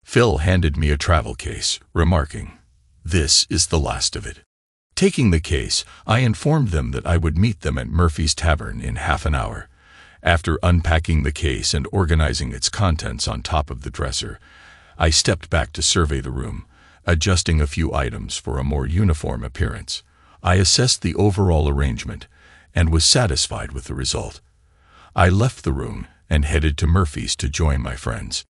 Phil handed me a travel case, remarking, "This is the last of it." Taking the case, I informed them that I would meet them at Murphy's Tavern in half an hour. After unpacking the case and organizing its contents on top of the dresser, I stepped back to survey the room, adjusting a few items for a more uniform appearance. I assessed the overall arrangement and was satisfied with the result. I left the room and headed to Murphy's to join my friends.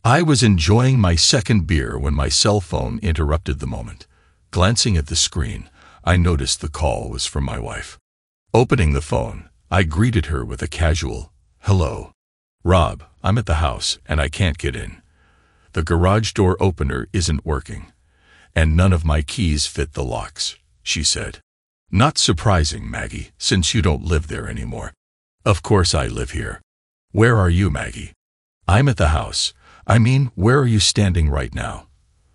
I was enjoying my second beer when my cell phone interrupted the moment. Glancing at the screen, I noticed the call was from my wife. Opening the phone, I greeted her with a casual, "Hello. Rob, I'm at the house and I can't get in. The garage door opener isn't working, and none of my keys fit the locks," she said. "Not surprising, Maggie, since you don't live there anymore." "Of course I live here. Where are you, Maggie?" "I'm at the house. I mean, where are you standing right now?"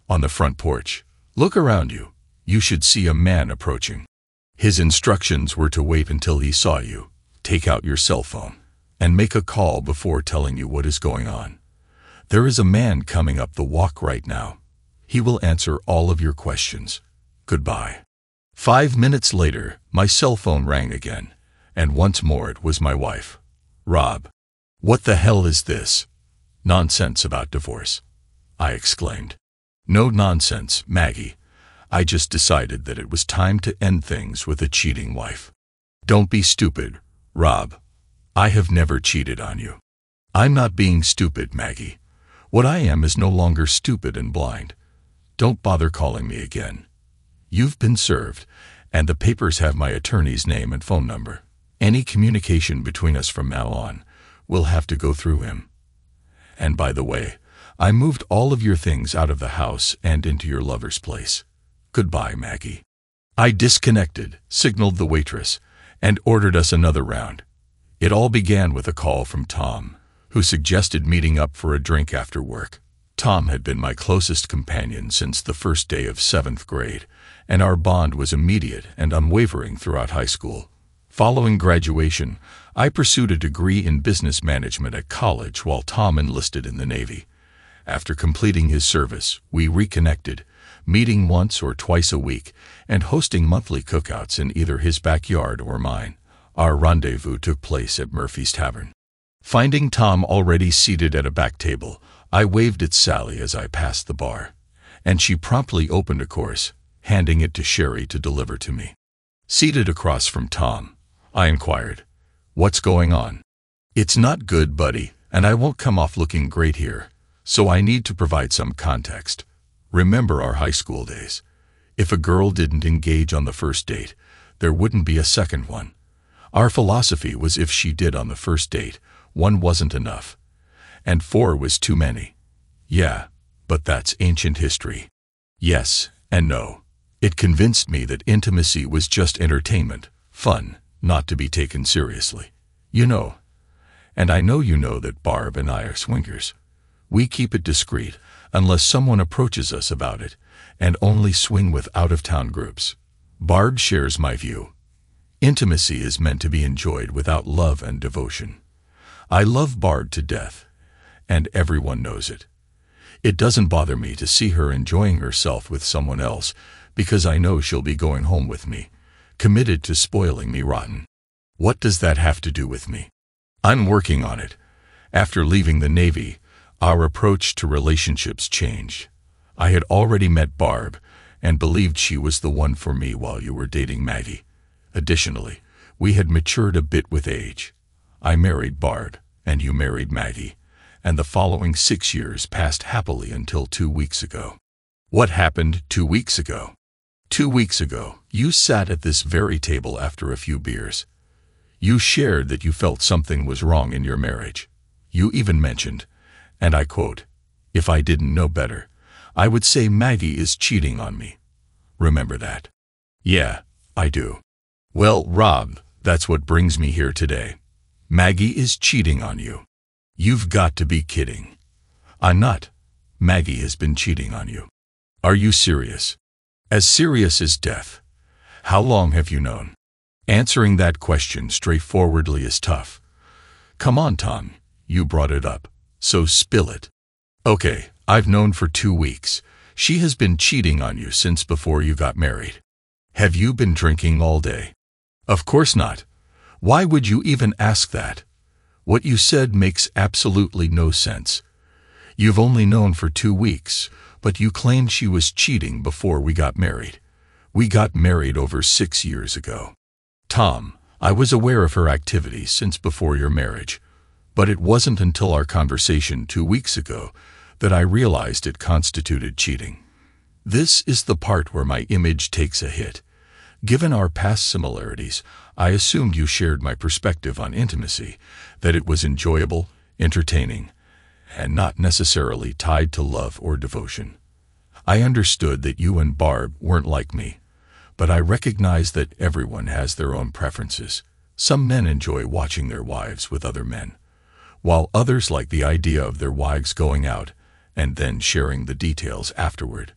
"On the front porch. Look around you. You should see a man approaching." His instructions were to wait until he saw you, take out your cell phone, and make a call before telling you what is going on. "There is a man coming up the walk right now. He will answer all of your questions. Goodbye." 5 minutes later, my cell phone rang again, and once more it was my wife. "Rob, what the hell is this nonsense about divorce?" I exclaimed. "No nonsense, Maggie. I just decided that it was time to end things with a cheating wife." "Don't be stupid, Rob. I have never cheated on you." "I'm not being stupid, Maggie. What I am is no longer stupid and blind. Don't bother calling me again. You've been served, and the papers have my attorney's name and phone number. Any communication between us from now on will have to go through him. And by the way, I moved all of your things out of the house and into your lover's place. Goodbye, Maggie." I disconnected, signaled the waitress, and ordered us another round. It all began with a call from Tom, who suggested meeting up for a drink after work. Tom had been my closest companion since the first day of 7th grade, and our bond was immediate and unwavering throughout high school. Following graduation, I pursued a degree in business management at college while Tom enlisted in the Navy. After completing his service, we reconnected, meeting once or twice a week and hosting monthly cookouts in either his backyard or mine. Our rendezvous took place at Murphy's Tavern. Finding Tom already seated at a back table, I waved at Sally as I passed the bar, and she promptly opened a course, handing it to Sherry to deliver to me. Seated across from Tom, I inquired, "What's going on?" "It's not good, buddy, and I won't come off looking great here, so I need to provide some context. Remember our high school days. If a girl didn't engage on the first date, there wouldn't be a second one. Our philosophy was if she did on the first date, 1 wasn't enough, and 4 was too many. Yeah, but that's ancient history. Yes and no. It convinced me that intimacy was just entertainment, fun, not to be taken seriously. You know, and I know you know that Barb and I are swingers. We keep it discreet unless someone approaches us about it, and only swing with out-of-town groups. Barb shares my view. Intimacy is meant to be enjoyed without love and devotion. I love Barb to death, and everyone knows it. It doesn't bother me to see her enjoying herself with someone else because I know she'll be going home with me, committed to spoiling me rotten. What does that have to do with me? I'm working on it. After leaving the Navy, our approach to relationships changed. I had already met Barb and believed she was the one for me while you were dating Maggie. Additionally, we had matured a bit with age. I married Barb, and you married Maggie, and the following 6 years passed happily until 2 weeks ago. What happened 2 weeks ago? 2 weeks ago, you sat at this very table after a few beers. You shared that you felt something was wrong in your marriage. You even mentioned, and I quote, "If I didn't know better, I would say Maggie is cheating on me." Remember that? Yeah, I do. Well, Rob, that's what brings me here today. Maggie is cheating on you. You've got to be kidding. I'm not. Maggie has been cheating on you. Are you serious? As serious as death. How long have you known? Answering that question straightforwardly is tough. Come on, Tom, you brought it up, so spill it. Okay, I've known for 2 weeks. She has been cheating on you since before you got married. Have you been drinking all day? Of course not. Why would you even ask that? What you said makes absolutely no sense. You've only known for 2 weeks, but you claimed she was cheating before we got married. We got married over 6 years ago. Tom, I was aware of her activities since before your marriage, but it wasn't until our conversation 2 weeks ago that I realized it constituted cheating. This is the part where my image takes a hit. Given our past similarities, I assumed you shared my perspective on intimacy, that it was enjoyable, entertaining, and not necessarily tied to love or devotion. I understood that you and Barb weren't like me, but I recognize that everyone has their own preferences. Some men enjoy watching their wives with other men, while others like the idea of their wives going out and then sharing the details afterward.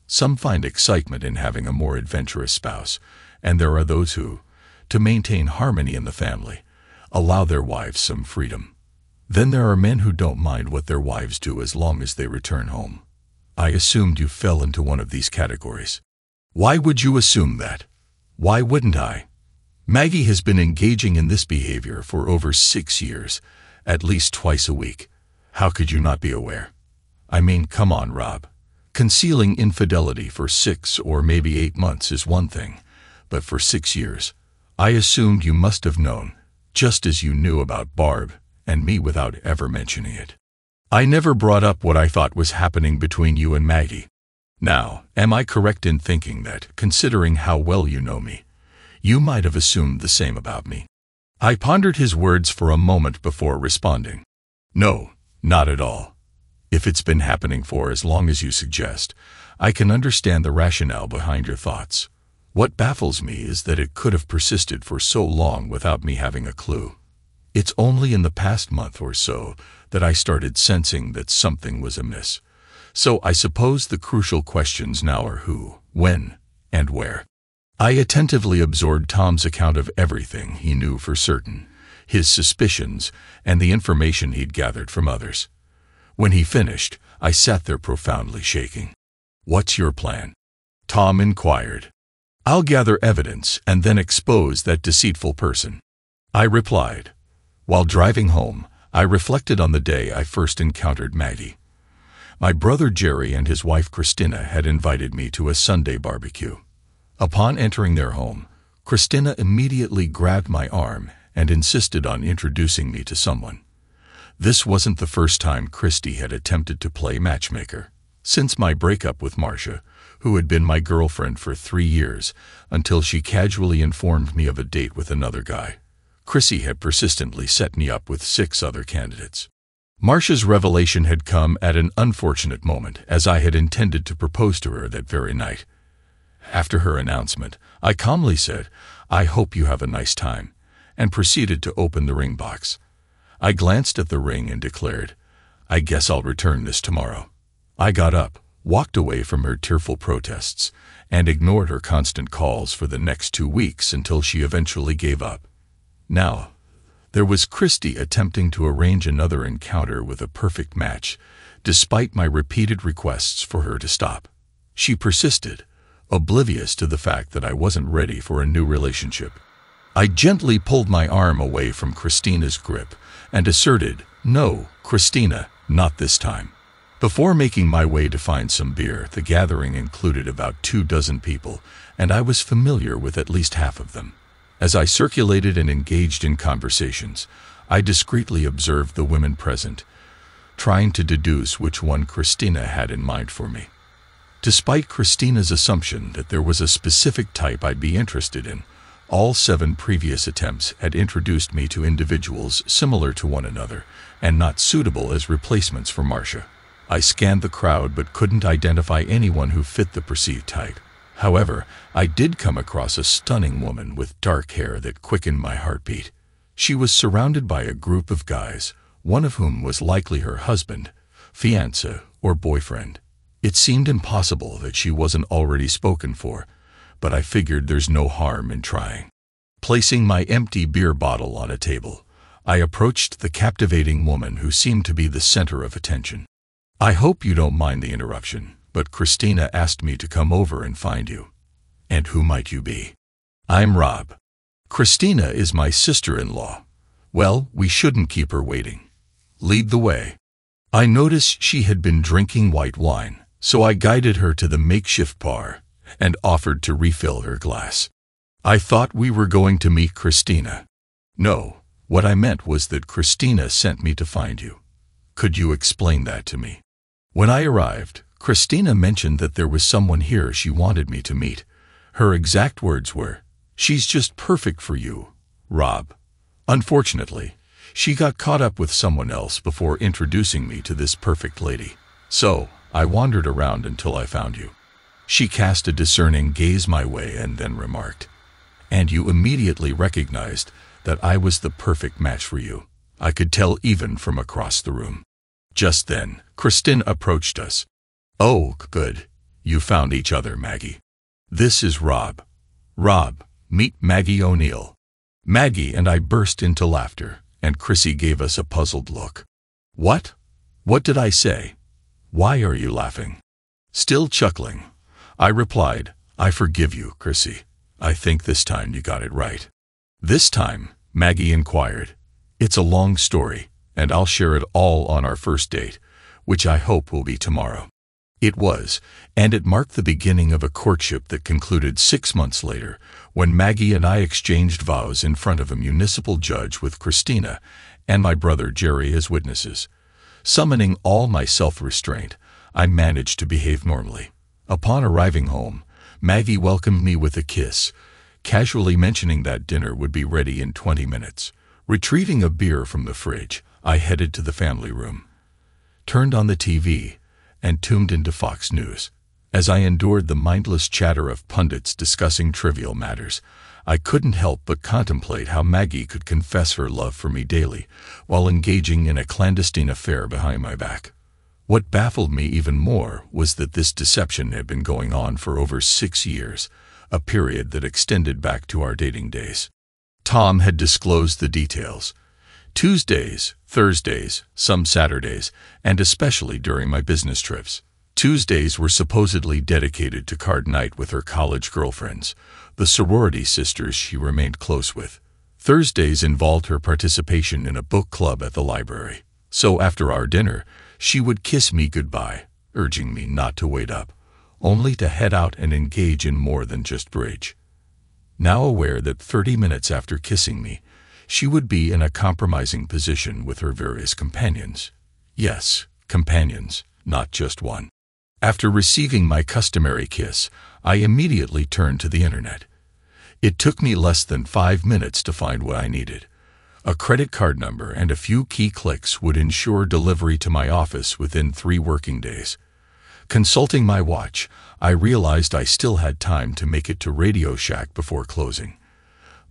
Some find excitement in having a more adventurous spouse, and there are those who, to maintain harmony in the family, allow their wives some freedom. Then there are men who don't mind what their wives do as long as they return home. I assumed you fell into one of these categories. Why would you assume that? Why wouldn't I? Maggie has been engaging in this behavior for over 6 years, at least twice a week. How could you not be aware? I mean, come on, Rob. Concealing infidelity for 6 or maybe 8 months is one thing, but for 6 years, I assumed you must have known, just as you knew about Barb and me without ever mentioning it. I never brought up what I thought was happening between you and Maggie. Now, am I correct in thinking that, considering how well you know me, you might have assumed the same about me? I pondered his words for a moment before responding. No, not at all. If it's been happening for as long as you suggest, I can understand the rationale behind your thoughts. What baffles me is that it could have persisted for so long without me having a clue. It's only in the past month or so that I started sensing that something was amiss. So I suppose the crucial questions now are who, when, and where. I attentively absorbed Tom's account of everything he knew for certain, his suspicions, and the information he'd gathered from others. When he finished, I sat there profoundly shaking. "What's your plan?" Tom inquired. "I'll gather evidence and then expose that deceitful person," I replied. While driving home, I reflected on the day I first encountered Maggie. My brother Jerry and his wife Christina had invited me to a Sunday barbecue. Upon entering their home, Christina immediately grabbed my arm and insisted on introducing me to someone. This wasn't the first time Christy had attempted to play matchmaker. Since my breakup with Marcia, who had been my girlfriend for 3 years, until she casually informed me of a date with another guy, Chrissy had persistently set me up with 6 other candidates. Marcia's revelation had come at an unfortunate moment, as I had intended to propose to her that very night. After her announcement, I calmly said, "I hope you have a nice time," and proceeded to open the ring box. I glanced at the ring and declared, "I guess I'll return this tomorrow." I got up, walked away from her tearful protests, and ignored her constant calls for the next 2 weeks until she eventually gave up. Now, there was Christy attempting to arrange another encounter with a perfect match, despite my repeated requests for her to stop. She persisted, oblivious to the fact that I wasn't ready for a new relationship. I gently pulled my arm away from Christina's grip and asserted, "No, Christina, not this time." Before making my way to find some beer, the gathering included about 24 people, and I was familiar with at least half of them. As I circulated and engaged in conversations, I discreetly observed the women present, trying to deduce which one Christina had in mind for me. Despite Christina's assumption that there was a specific type I'd be interested in, all 7 previous attempts had introduced me to individuals similar to one another and not suitable as replacements for Marcia. I scanned the crowd but couldn't identify anyone who fit the perceived type. However, I did come across a stunning woman with dark hair that quickened my heartbeat. She was surrounded by a group of guys, one of whom was likely her husband, fiancé, or boyfriend. It seemed impossible that she wasn't already spoken for, but I figured there's no harm in trying. Placing my empty beer bottle on a table, I approached the captivating woman who seemed to be the center of attention. "I hope you don't mind the interruption, but Christina asked me to come over and find you." "And who might you be?" "I'm Rob. Christina is my sister-in-law." "Well, we shouldn't keep her waiting. Lead the way." I noticed she had been drinking white wine, so I guided her to the makeshift bar and offered to refill her glass. "I thought we were going to meet Christina." "No, what I meant was that Christina sent me to find you." "Could you explain that to me?" When I arrived, Christina mentioned that there was someone here she wanted me to meet. Her exact words were, "She's just perfect for you, Rob." Unfortunately, she got caught up with someone else before introducing me to this perfect lady. So, I wandered around until I found you. She cast a discerning gaze my way and then remarked, "And you immediately recognized that I was the perfect match for you." I could tell even from across the room. Just then, Kristen approached us. "Oh, good. You found each other, Maggie. This is Rob. Rob, meet Maggie O'Neill." Maggie and I burst into laughter, and Chrissy gave us a puzzled look. "What? What did I say? Why are you laughing?" Still chuckling, I replied, "I forgive you, Chrissy. I think this time you got it right." "This time?" Maggie inquired. "It's a long story, and I'll share it all on our first date, which I hope will be tomorrow." It was, and it marked the beginning of a courtship that concluded 6 months later, when Maggie and I exchanged vows in front of a municipal judge with Christina and my brother Jerry as witnesses. Summoning all my self-restraint, I managed to behave normally. Upon arriving home, Maggie welcomed me with a kiss, casually mentioning that dinner would be ready in 20 minutes. Retrieving a beer from the fridge, I headed to the family room, turned on the TV, and tuned into Fox News. As I endured the mindless chatter of pundits discussing trivial matters, I couldn't help but contemplate how Maggie could confess her love for me daily while engaging in a clandestine affair behind my back. What baffled me even more was that this deception had been going on for over 6 years, a period that extended back to our dating days. Tom had disclosed the details. Tuesdays, Thursdays, some Saturdays, and especially during my business trips. Tuesdays were supposedly dedicated to card night with her college girlfriends, the sorority sisters she remained close with. Thursdays involved her participation in a book club at the library. So after our dinner, she would kiss me goodbye, urging me not to wait up, only to head out and engage in more than just bridge. Now aware that 30 minutes after kissing me, she would be in a compromising position with her various companions. Yes, companions, not just one. After receiving my customary kiss, I immediately turned to the internet. It took me less than 5 minutes to find what I needed. A credit card number and a few key clicks would ensure delivery to my office within 3 working days. Consulting my watch, I realized I still had time to make it to Radio Shack before closing.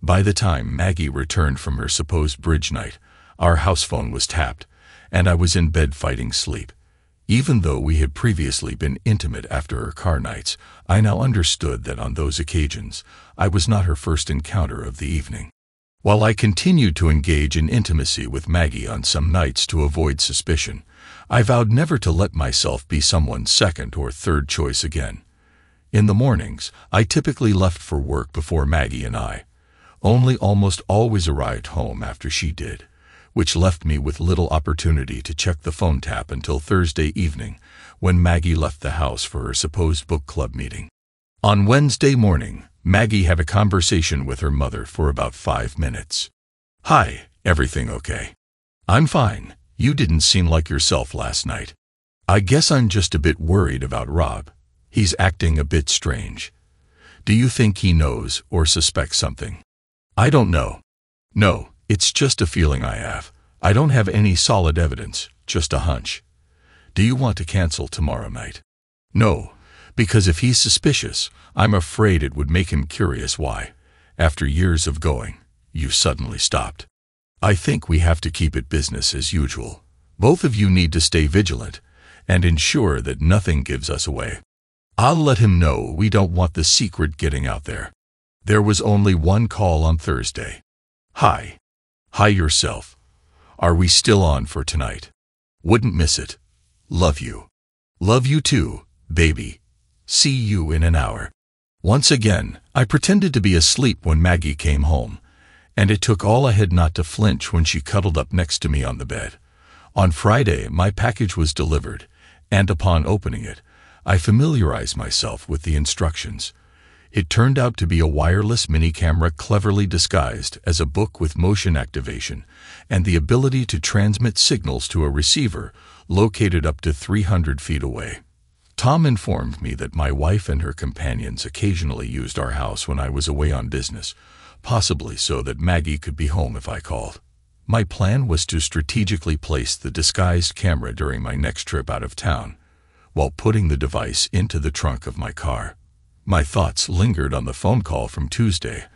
By the time Maggie returned from her supposed bridge night, our house phone was tapped, and I was in bed fighting sleep. Even though we had previously been intimate after her car nights, I now understood that on those occasions, I was not her first encounter of the evening. While I continued to engage in intimacy with Maggie on some nights to avoid suspicion, I vowed never to let myself be someone's second or third choice again. In the mornings, I typically left for work before Maggie and I only almost always arrived home after she did, which left me with little opportunity to check the phone tap until Thursday evening, when Maggie left the house for her supposed book club meeting. On Wednesday morning, Maggie had a conversation with her mother for about 5 minutes. "Hi, everything okay?" "I'm fine. You didn't seem like yourself last night." "I guess I'm just a bit worried about Rob. He's acting a bit strange." "Do you think he knows or suspects something?" "I don't know. No, it's just a feeling I have. I don't have any solid evidence, just a hunch." "Do you want to cancel tomorrow night?" "No, because if he's suspicious, I'm afraid it would make him curious why, after years of going, you suddenly stopped. I think we have to keep it business as usual. Both of you need to stay vigilant and ensure that nothing gives us away. I'll let him know we don't want the secret getting out there." There was only one call on Thursday. "Hi. Hi yourself. Are we still on for tonight? Wouldn't miss it. Love you." "Love you too, baby. See you in an hour." Once again, I pretended to be asleep when Maggie came home, and it took all I had not to flinch when she cuddled up next to me on the bed. On Friday, my package was delivered, and upon opening it, I familiarized myself with the instructions. It turned out to be a wireless mini-camera cleverly disguised as a book with motion activation and the ability to transmit signals to a receiver located up to 300 feet away. Tom informed me that my wife and her companions occasionally used our house when I was away on business, possibly so that Maggie could be home if I called. My plan was to strategically place the disguised camera during my next trip out of town, while putting the device into the trunk of my car. My thoughts lingered on the phone call from Tuesday.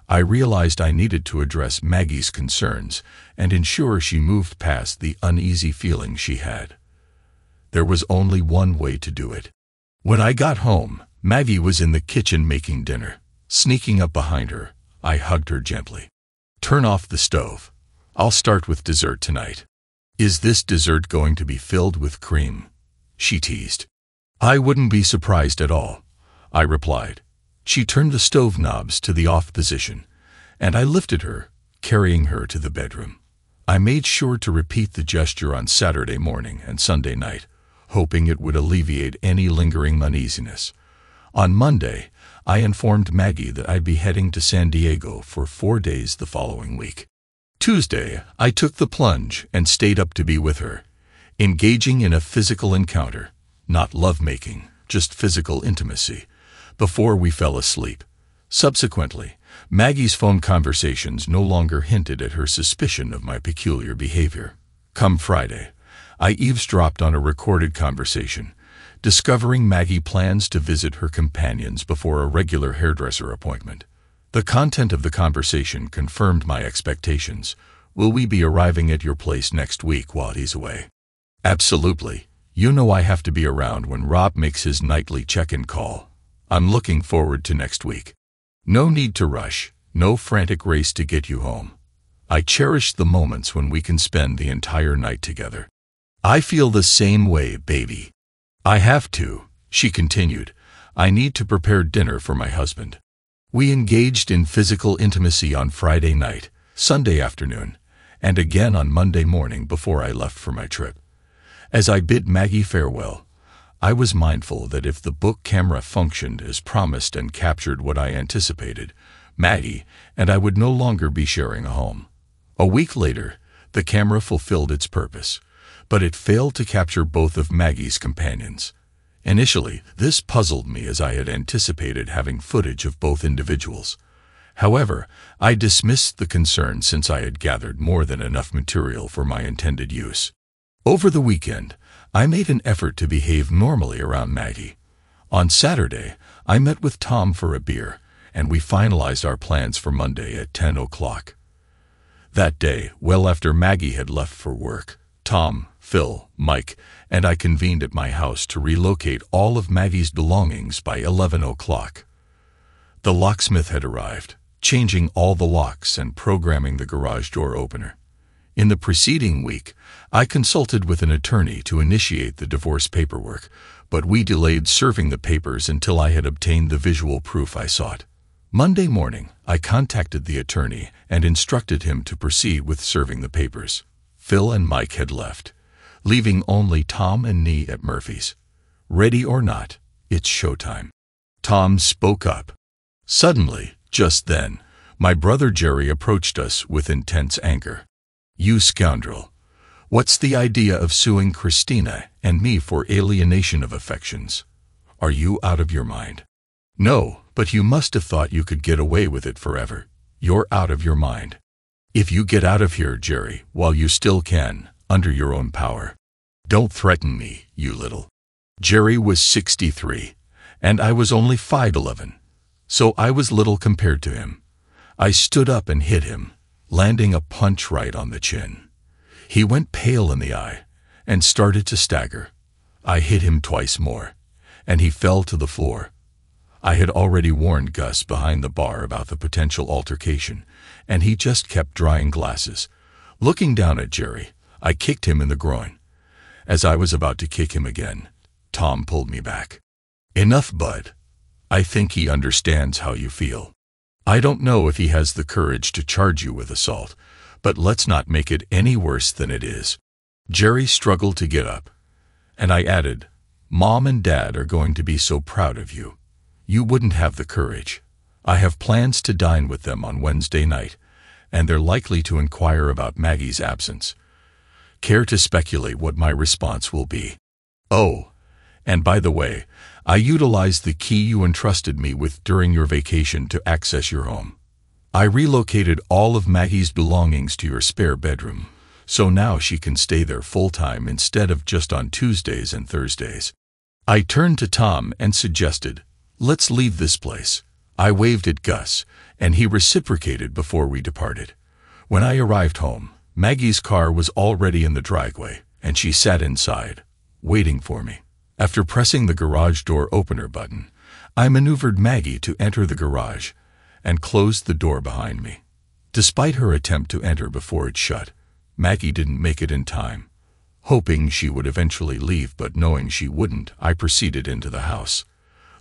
I realized I needed to address Maggie's concerns and ensure she moved past the uneasy feeling she had. There was only one way to do it. When I got home, Maggie was in the kitchen making dinner. Sneaking up behind her, I hugged her gently. "Turn off the stove. I'll start with dessert tonight." "Is this dessert going to be filled with cream?" she teased. "I wouldn't be surprised at all," I replied. She turned the stove knobs to the off position, and I lifted her, carrying her to the bedroom. I made sure to repeat the gesture on Saturday morning and Sunday night, hoping it would alleviate any lingering uneasiness. On Monday, I informed Maggie that I'd be heading to San Diego for 4 days the following week. Tuesday, I took the plunge and stayed up to be with her, engaging in a physical encounter, not lovemaking, just physical intimacy, before we fell asleep. Subsequently, Maggie's phone conversations no longer hinted at her suspicion of my peculiar behavior. Come Friday, I eavesdropped on a recorded conversation, discovering Maggie plans to visit her companions before a regular hairdresser appointment. The content of the conversation confirmed my expectations. "Will we be arriving at your place next week while he's away?" "Absolutely. You know I have to be around when Rob makes his nightly check-in call. I'm looking forward to next week. No need to rush, no frantic race to get you home. I cherish the moments when we can spend the entire night together." "I feel the same way, baby." "I have to," she continued. "I need to prepare dinner for my husband." We engaged in physical intimacy on Friday night, Sunday afternoon, and again on Monday morning before I left for my trip. As I bid Maggie farewell, I was mindful that if the book camera functioned as promised and captured what I anticipated, Maggie and I would no longer be sharing a home. A week later, the camera fulfilled its purpose, but it failed to capture both of Maggie's companions. Initially, this puzzled me as I had anticipated having footage of both individuals. However, I dismissed the concern since I had gathered more than enough material for my intended use. Over the weekend, I made an effort to behave normally around Maggie. On Saturday, I met with Tom for a beer, and we finalized our plans for Monday at 10 o'clock. That day, well after Maggie had left for work, Tom, Phil, Mike, and I convened at my house to relocate all of Maggie's belongings by 11 o'clock. The locksmith had arrived, changing all the locks and programming the garage door opener. In the preceding week, I consulted with an attorney to initiate the divorce paperwork, but we delayed serving the papers until I had obtained the visual proof I sought. Monday morning, I contacted the attorney and instructed him to proceed with serving the papers. Phil and Mike had left, leaving only Tom and Nee at Murphy's. Ready or not, it's showtime. Tom spoke up. Suddenly, just then, my brother Jerry approached us with intense anger. "You scoundrel. What's the idea of suing Christina and me for alienation of affections? Are you out of your mind?" "No, but you must have thought you could get away with it forever. You're out of your mind. If you get out of here, Jerry, while you still can, under your own power. Don't threaten me, you little." Jerry was 63, and I was only 5'11", so I was little compared to him. I stood up and hit him, landing a punch right on the chin. He went pale in the eye and started to stagger. I hit him twice more, and he fell to the floor. I had already warned Gus behind the bar about the potential altercation, and he just kept drying glasses. Looking down at Jerry, I kicked him in the groin. As I was about to kick him again, Tom pulled me back. "Enough, bud. I think he understands how you feel. I don't know if he has the courage to charge you with assault, but let's not make it any worse than it is." Jerry struggled to get up, and I added, "Mom and Dad are going to be so proud of you. You wouldn't have the courage. I have plans to dine with them on Wednesday night, and they're likely to inquire about Maggie's absence. Care to speculate what my response will be?" "Oh, And by the way, I utilized the key you entrusted me with during your vacation to access your home. I relocated all of Maggie's belongings to your spare bedroom, so now she can stay there full-time instead of just on Tuesdays and Thursdays. I turned to Tom and suggested, "Let's leave this place." I waved at Gus, and he reciprocated before we departed. When I arrived home, Maggie's car was already in the driveway, and she sat inside, waiting for me. After pressing the garage door opener button, I maneuvered Maggie to enter the garage and closed the door behind me. Despite her attempt to enter before it shut, Maggie didn't make it in time. Hoping she would eventually leave but knowing she wouldn't, I proceeded into the house.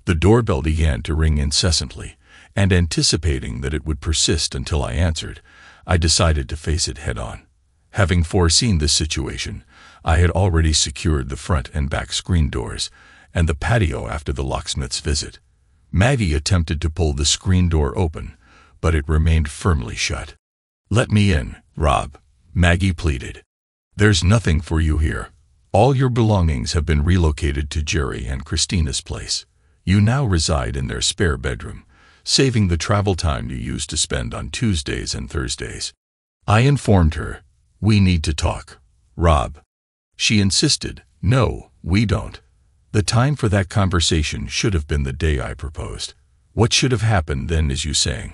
The doorbell began to ring incessantly, and anticipating that it would persist until I answered, I decided to face it head-on. Having foreseen this situation, I had already secured the front and back screen doors and the patio after the locksmith's visit. Maggie attempted to pull the screen door open, but it remained firmly shut. "Let me in, Rob," Maggie pleaded. "There's nothing for you here. All your belongings have been relocated to Jerry and Christina's place. You now reside in their spare bedroom, saving the travel time you used to spend on Tuesdays and Thursdays." I informed her, "We need to talk, Rob." She insisted, "No, we don't. The time for that conversation should have been the day I proposed. What should have happened then is you saying,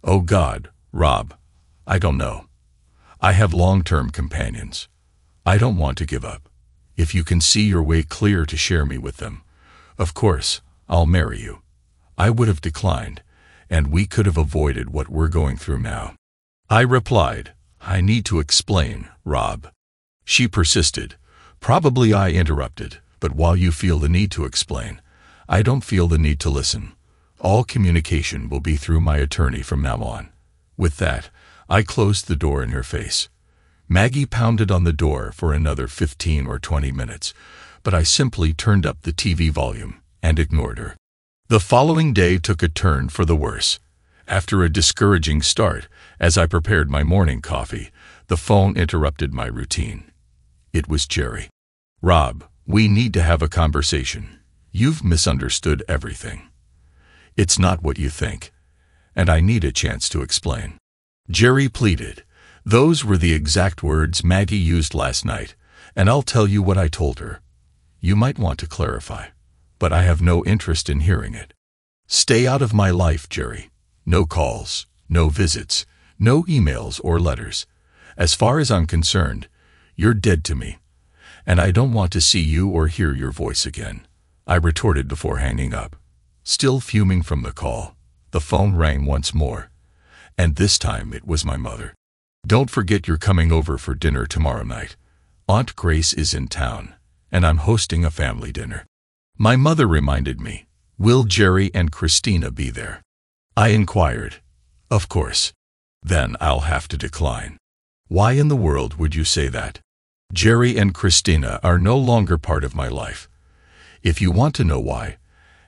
'Oh God, Rob, I don't know. I have long-term companions. I don't want to give up. If you can see your way clear to share me with them, of course, I'll marry you.' I would have declined, and we could have avoided what we're going through now." I replied, "I need to explain, Rob." She persisted. Probably I interrupted, but while you feel the need to explain, I don't feel the need to listen. All communication will be through my attorney from now on. With that, I closed the door in her face. Maggie pounded on the door for another 15 or 20 minutes, but I simply turned up the TV volume and ignored her. The following day took a turn for the worse. After a discouraging start, as I prepared my morning coffee, the phone interrupted my routine. It was Jerry. "Rob, we need to have a conversation. You've misunderstood everything. It's not what you think, and I need a chance to explain." Jerry pleaded. Those were the exact words Maggie used last night, and I'll tell you what I told her. You might want to clarify, but I have no interest in hearing it. "Stay out of my life, Jerry. No calls, no visits, no emails or letters. As far as I'm concerned, you're dead to me, and I don't want to see you or hear your voice again," I retorted before hanging up. Still fuming from the call, the phone rang once more, and this time it was my mother. "Don't forget you're coming over for dinner tomorrow night. Aunt Grace is in town, and I'm hosting a family dinner." My mother reminded me, "Will Jerry and Christina be there?" I inquired. "Of course." "Then I'll have to decline." "Why in the world would you say that?" "Jerry and Christina are no longer part of my life. If you want to know why,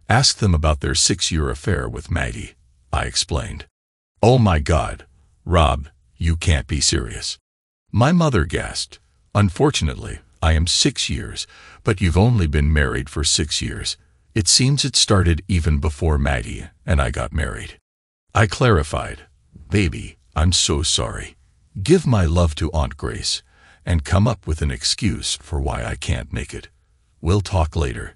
ask them about their 6-year affair with Maggie," I explained. "Oh my God, Rob, you can't be serious." My mother gasped. "Unfortunately, I am 6 years, but you've only been married for 6 years. It seems it started even before Maggie and I got married." I clarified, "Baby, I'm so sorry. Give my love to Aunt Grace, and come up with an excuse for why I can't make it. We'll talk later."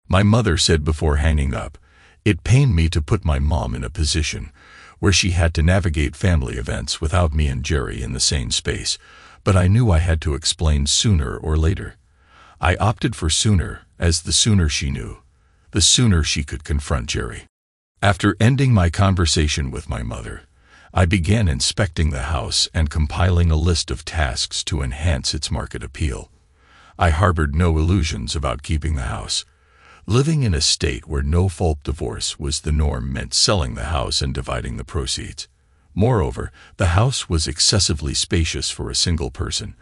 My mother said before hanging up, "It pained me to put my mom in a position where she had to navigate family events without me and Jerry in the same space, but I knew I had to explain sooner or later. I opted for sooner, as the sooner she knew, the sooner she could confront Jerry." After ending my conversation with my mother, I began inspecting the house and compiling a list of tasks to enhance its market appeal. I harbored no illusions about keeping the house. Living in a state where no-fault divorce was the norm meant selling the house and dividing the proceeds. Moreover, the house was excessively spacious for a single person,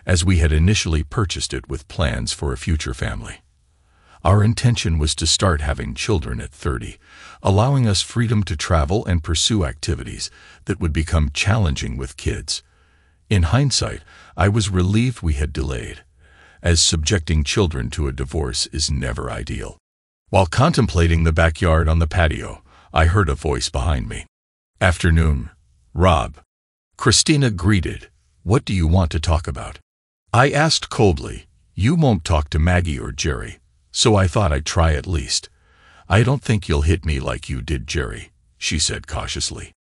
as we had initially purchased it with plans for a future family. Our intention was to start having children at 30, allowing us freedom to travel and pursue activities that would become challenging with kids. In hindsight, I was relieved we had delayed, as subjecting children to a divorce is never ideal. While contemplating the backyard on the patio, I heard a voice behind me. "Afternoon, Rob." Christina greeted. "What do you want to talk about?" I asked coldly. "You won't talk to Maggie or Jerry, so I thought I'd try at least." "I don't think you'll hit me like you did Jerry," she said cautiously.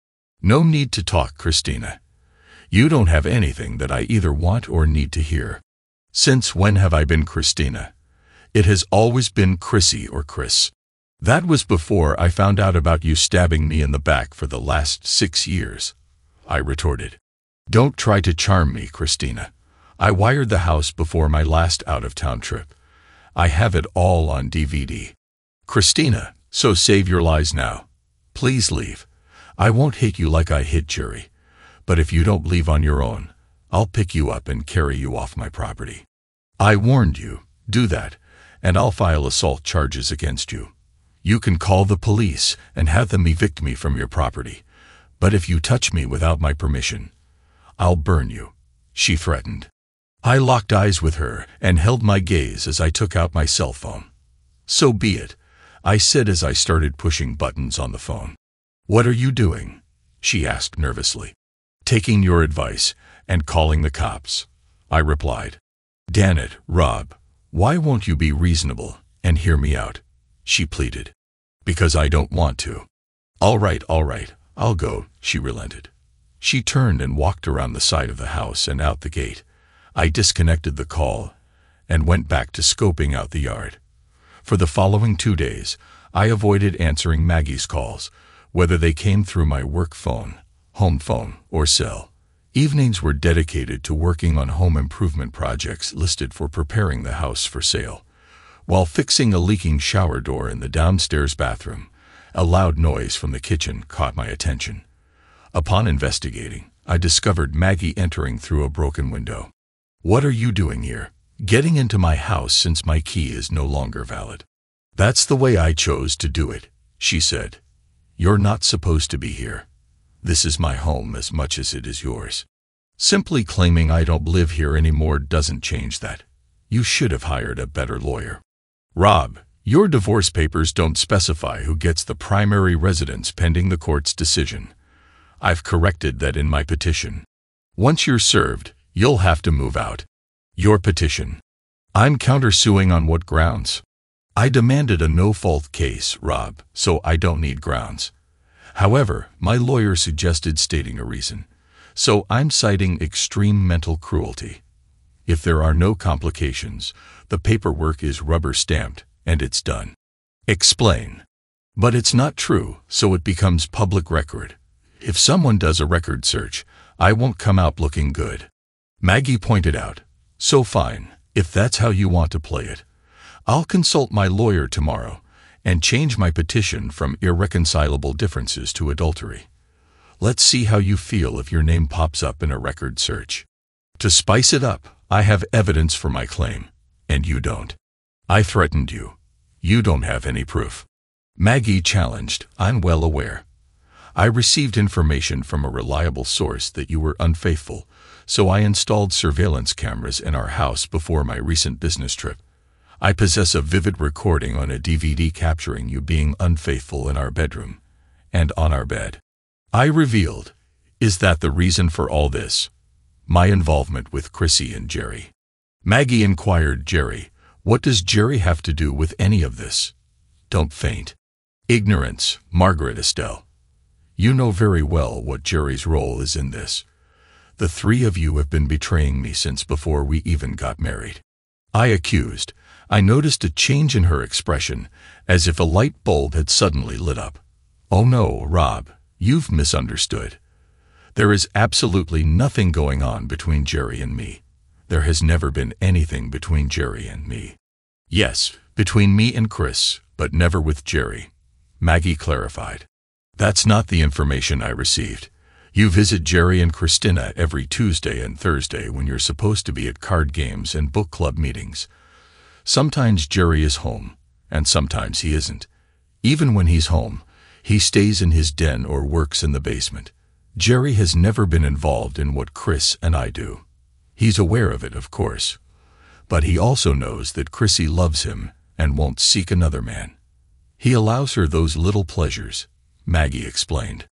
"No need to talk, Christina. You don't have anything that I either want or need to hear." "Since when have I been Christina?" "It has always been Chrissy or Chris. That was before I found out about you stabbing me in the back for the last 6 years," I retorted. "Don't try to charm me, Christina. I wired the house before my last out-of-town trip. I have it all on DVD. Christina, so save your lies now. Please leave. I won't hit you like I hit Jerry, but if you don't leave on your own, I'll pick you up and carry you off my property. I warned you, do that, and I'll file assault charges against you. You can call the police and have them evict me from your property, but if you touch me without my permission, I'll burn you," she threatened. I locked eyes with her and held my gaze as I took out my cell phone. "So be it," I said as I started pushing buttons on the phone. "What are you doing?" she asked nervously. "Taking your advice and calling the cops," I replied. "Damn it, Rob, why won't you be reasonable and hear me out?" she pleaded. "Because I don't want to." All right, I'll go," she relented. She turned and walked around the side of the house and out the gate. I disconnected the call and went back to scoping out the yard. For the following 2 days, I avoided answering Maggie's calls, whether they came through my work phone, home phone, or cell. Evenings were dedicated to working on home improvement projects listed for preparing the house for sale. While fixing a leaking shower door in the downstairs bathroom, a loud noise from the kitchen caught my attention. Upon investigating, I discovered Maggie entering through a broken window. "What are you doing here? Getting into my house since my key is no longer valid." "That's the way I chose to do it," she said. "You're not supposed to be here. This is my home as much as it is yours. Simply claiming I don't live here anymore doesn't change that. You should have hired a better lawyer." "Rob, your divorce papers don't specify who gets the primary residence pending the court's decision. I've corrected that in my petition. Once you're served, you'll have to move out." "Your petition? I'm countersuing on what grounds?" "I demanded a no-fault case, Rob, so I don't need grounds. However, my lawyer suggested stating a reason, so I'm citing extreme mental cruelty. If there are no complications, the paperwork is rubber-stamped, and it's done." "Explain." "But it's not true, so it becomes public record. If someone does a record search, I won't come out looking good." Maggie pointed out. "So fine, if that's how you want to play it. I'll consult my lawyer tomorrow and change my petition from irreconcilable differences to adultery. Let's see how you feel if your name pops up in a record search. To spice it up, I have evidence for my claim, and you don't. I threatened you. You don't have any proof." Maggie challenged. "I'm well aware. I received information from a reliable source that you were unfaithful, so I installed surveillance cameras in our house before my recent business trip. I possess a vivid recording on a DVD capturing you being unfaithful in our bedroom and on our bed." I revealed. "Is that the reason for all this? My involvement with Chrissy and Jerry?" Maggie inquired. "Jerry? What does Jerry have to do with any of this?" "Don't faint. Ignorance, Margaret Estelle. You know very well what Jerry's role is in this. The 3 of you have been betraying me since before we even got married." I accused. I noticed a change in her expression, as if a light bulb had suddenly lit up. "Oh no, Rob, you've misunderstood. There is absolutely nothing going on between Jerry and me. There has never been anything between Jerry and me." "Yes, between me and Chris, but never with Jerry," Maggie clarified. "That's not the information I received. You visit Jerry and Christina every Tuesday and Thursday when you're supposed to be at card games and book club meetings. Sometimes Jerry is home, and sometimes he isn't. Even when he's home, he stays in his den or works in the basement. Jerry has never been involved in what Chris and I do. He's aware of it, of course, But he also knows that Chrissy loves him and won't seek another man. He allows her those little pleasures, Maggie explained.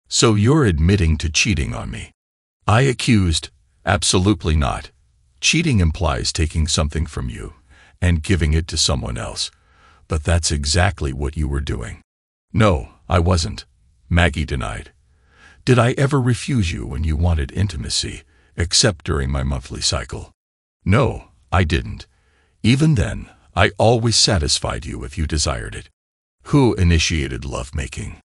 So you're admitting to cheating on me? I accused. Absolutely not. Cheating implies taking something from you and giving it to someone else. But that's exactly what you were doing. No, I wasn't, Maggie denied. Did I ever refuse you when you wanted intimacy, except during my monthly cycle? No, I didn't. Even then, I always satisfied you if you desired it. Who initiated lovemaking?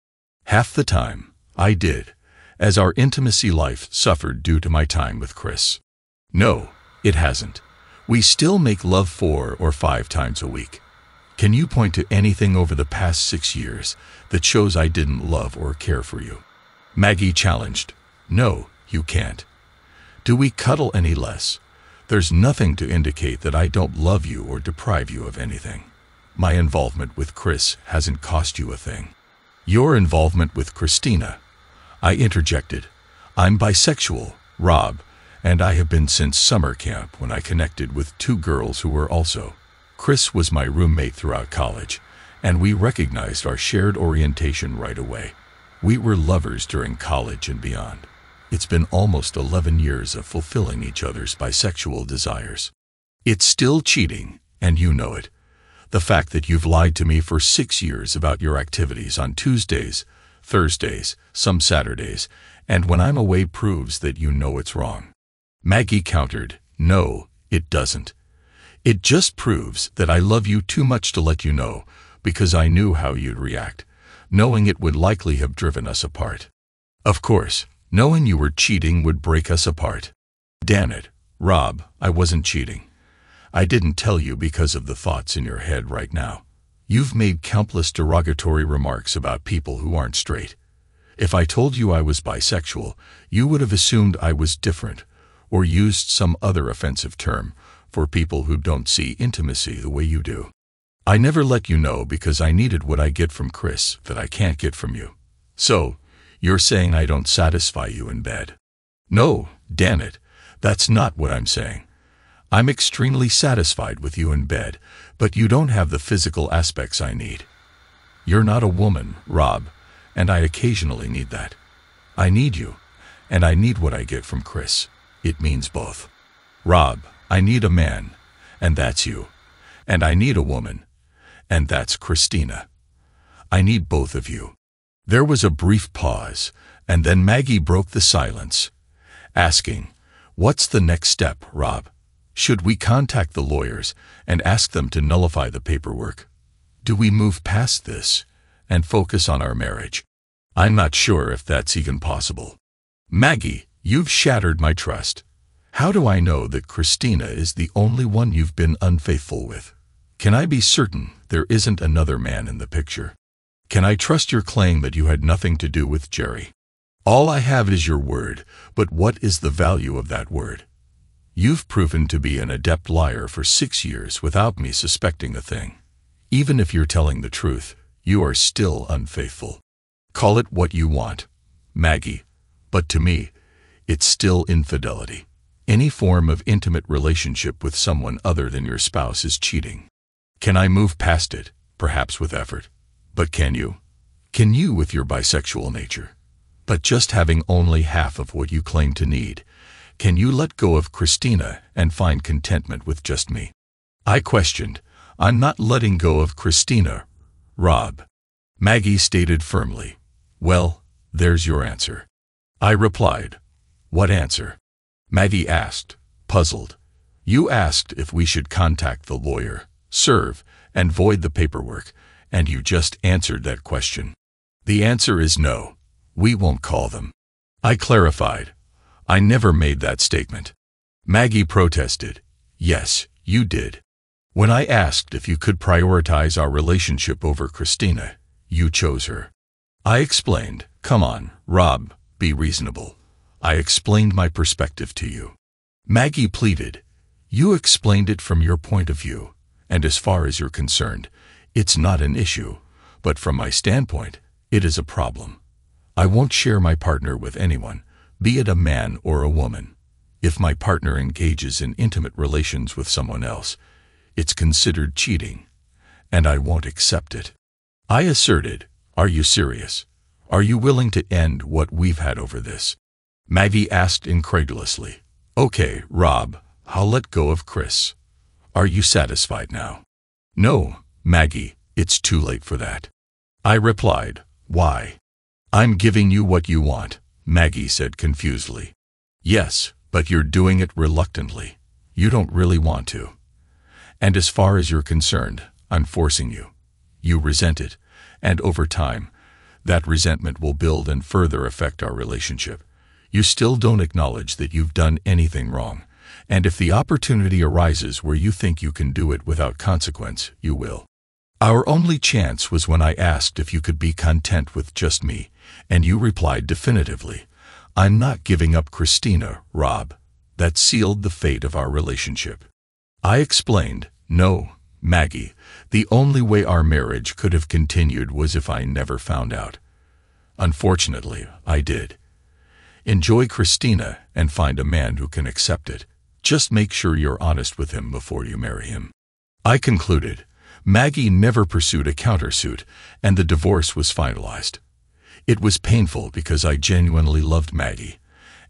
Half the time, I did, as our intimacy life suffered due to my time with Chris. No, it hasn't. We still make love 4 or 5 times a week. Can you point to anything over the past 6 years that shows I didn't love or care for you? Maggie challenged. No, you can't. Do we cuddle any less? There's nothing to indicate that I don't love you or deprive you of anything. My involvement with Chris hasn't cost you a thing. Your involvement with Christina. I interjected. I'm bisexual, Rob, and I have been since summer camp when I connected with 2 girls who were also. Chris was my roommate throughout college, and we recognized our shared orientation right away. We were lovers during college and beyond. It's been almost 11 years of fulfilling each other's bisexual desires. It's still cheating, and you know it. The fact that you've lied to me for 6 years about your activities on Tuesdays, Thursdays, some Saturdays, and when I'm away proves that you know it's wrong. Maggie countered, no, it doesn't. It just proves that I love you too much to let you know, because I knew how you'd react, knowing it would likely have driven us apart. Of course, knowing you were cheating would break us apart. Damn it, Rob, I wasn't cheating. I didn't tell you because of the thoughts in your head right now. You've made countless derogatory remarks about people who aren't straight. If I told you I was bisexual, you would have assumed I was different, or used some other offensive term for people who don't see intimacy the way you do. I never let you know because I needed what I get from Chris that I can't get from you. So, you're saying I don't satisfy you in bed? No, damn it, that's not what I'm saying. I'm extremely satisfied with you in bed, but you don't have the physical aspects I need. You're not a woman, Rob, and I occasionally need that. I need you, and I need what I get from Chris. It means both. Rob, I need a man, and that's you. And I need a woman, and that's Christina. I need both of you. There was a brief pause, and then Maggie broke the silence, asking, what's the next step, Rob? Should we contact the lawyers and ask them to nullify the paperwork? Do we move past this and focus on our marriage? I'm not sure if that's even possible. Maggie, you've shattered my trust. How do I know that Christina is the only one you've been unfaithful with? Can I be certain there isn't another man in the picture? Can I trust your claim that you had nothing to do with Jerry? All I have is your word, but what is the value of that word? You've proven to be an adept liar for 6 years without me suspecting a thing. Even if you're telling the truth, you are still unfaithful. Call it what you want, Maggie, but to me, it's still infidelity. Any form of intimate relationship with someone other than your spouse is cheating. Can I move past it, perhaps with effort? But can you? Can you with your bisexual nature? But just having only half of what you claim to need, can you let go of Christina and find contentment with just me? I questioned. I'm not letting go of Christina, Rob. Maggie stated firmly. Well, there's your answer. I replied. What answer? Maggie asked, puzzled. You asked if we should contact the lawyer, serve, and void the paperwork, and you just answered that question. The answer is no. We won't call them. I clarified. I never made that statement. Maggie protested. Yes, you did. When I asked if you could prioritize our relationship over Christina, you chose her. I explained. Come on, Rob, be reasonable. I explained my perspective to you. Maggie pleaded. You explained it from your point of view, and as far as you're concerned, it's not an issue, but from my standpoint, it is a problem. I won't share my partner with anyone, be it a man or a woman. If my partner engages in intimate relations with someone else, it's considered cheating, and I won't accept it. I asserted, "Are you serious? Are you willing to end what we've had over this?" Maggie asked incredulously. "Okay, Rob, I'll let go of Chris. Are you satisfied now?" "No, Maggie, it's too late for that." I replied. "Why?" "I'm giving you what you want," Maggie said confusedly. "Yes, but you're doing it reluctantly. You don't really want to. And as far as you're concerned, I'm forcing you. You resent it, and over time, that resentment will build and further affect our relationship. You still don't acknowledge that you've done anything wrong, and if the opportunity arises where you think you can do it without consequence, you will. Our only chance was when I asked if you could be content with just me, and you replied definitively, 'I'm not giving up Christina, Rob.' That sealed the fate of our relationship." I explained, "No, Maggie, the only way our marriage could have continued was if I never found out. Unfortunately, I did. Enjoy Christina and find a man who can accept it. Just make sure you're honest with him before you marry him." I concluded. Maggie never pursued a countersuit, and the divorce was finalized. It was painful because I genuinely loved Maggie,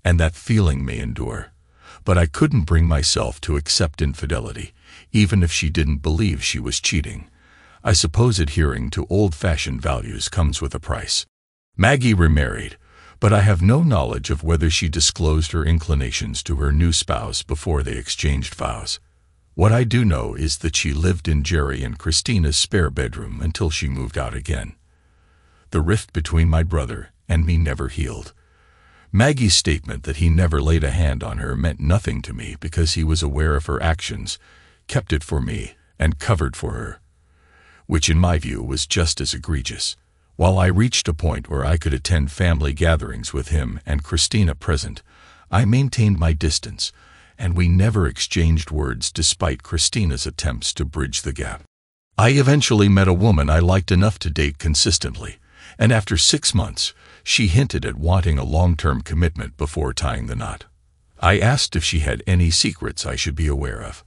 and that feeling may endure. But I couldn't bring myself to accept infidelity, even if she didn't believe she was cheating. I suppose adhering to old-fashioned values comes with a price. Maggie remarried, but I have no knowledge of whether she disclosed her inclinations to her new spouse before they exchanged vows. What I do know is that she lived in Jerry and Christina's spare bedroom until she moved out again. The rift between my brother and me never healed. Maggie's statement that he never laid a hand on her meant nothing to me because he was aware of her actions, kept it for me, and covered for her, which in my view was just as egregious. While I reached a point where I could attend family gatherings with him and Christina present, I maintained my distance, and we never exchanged words despite Christina's attempts to bridge the gap. I eventually met a woman I liked enough to date consistently, and after 6 months, she hinted at wanting a long-term commitment before tying the knot. I asked if she had any secrets I should be aware of.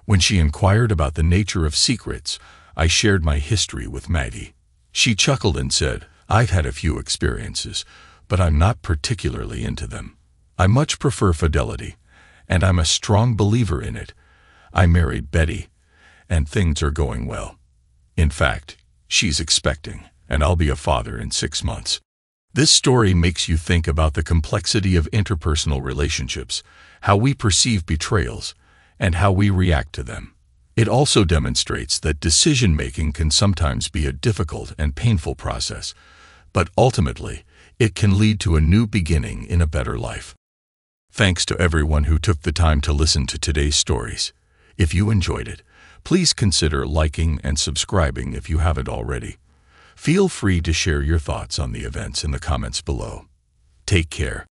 When she inquired about the nature of secrets, I shared my history with Maggie. She chuckled and said, "I've had a few experiences, but I'm not particularly into them. I much prefer fidelity, and I'm a strong believer in it. I married Betty, and things are going well. In fact, she's expecting, and I'll be a father in 6 months." This story makes you think about the complexity of interpersonal relationships, how we perceive betrayals, and how we react to them. It also demonstrates that decision-making can sometimes be a difficult and painful process, but ultimately, it can lead to a new beginning in a better life. Thanks to everyone who took the time to listen to today's stories. If you enjoyed it, please consider liking and subscribing if you haven't already. Feel free to share your thoughts on the events in the comments below. Take care.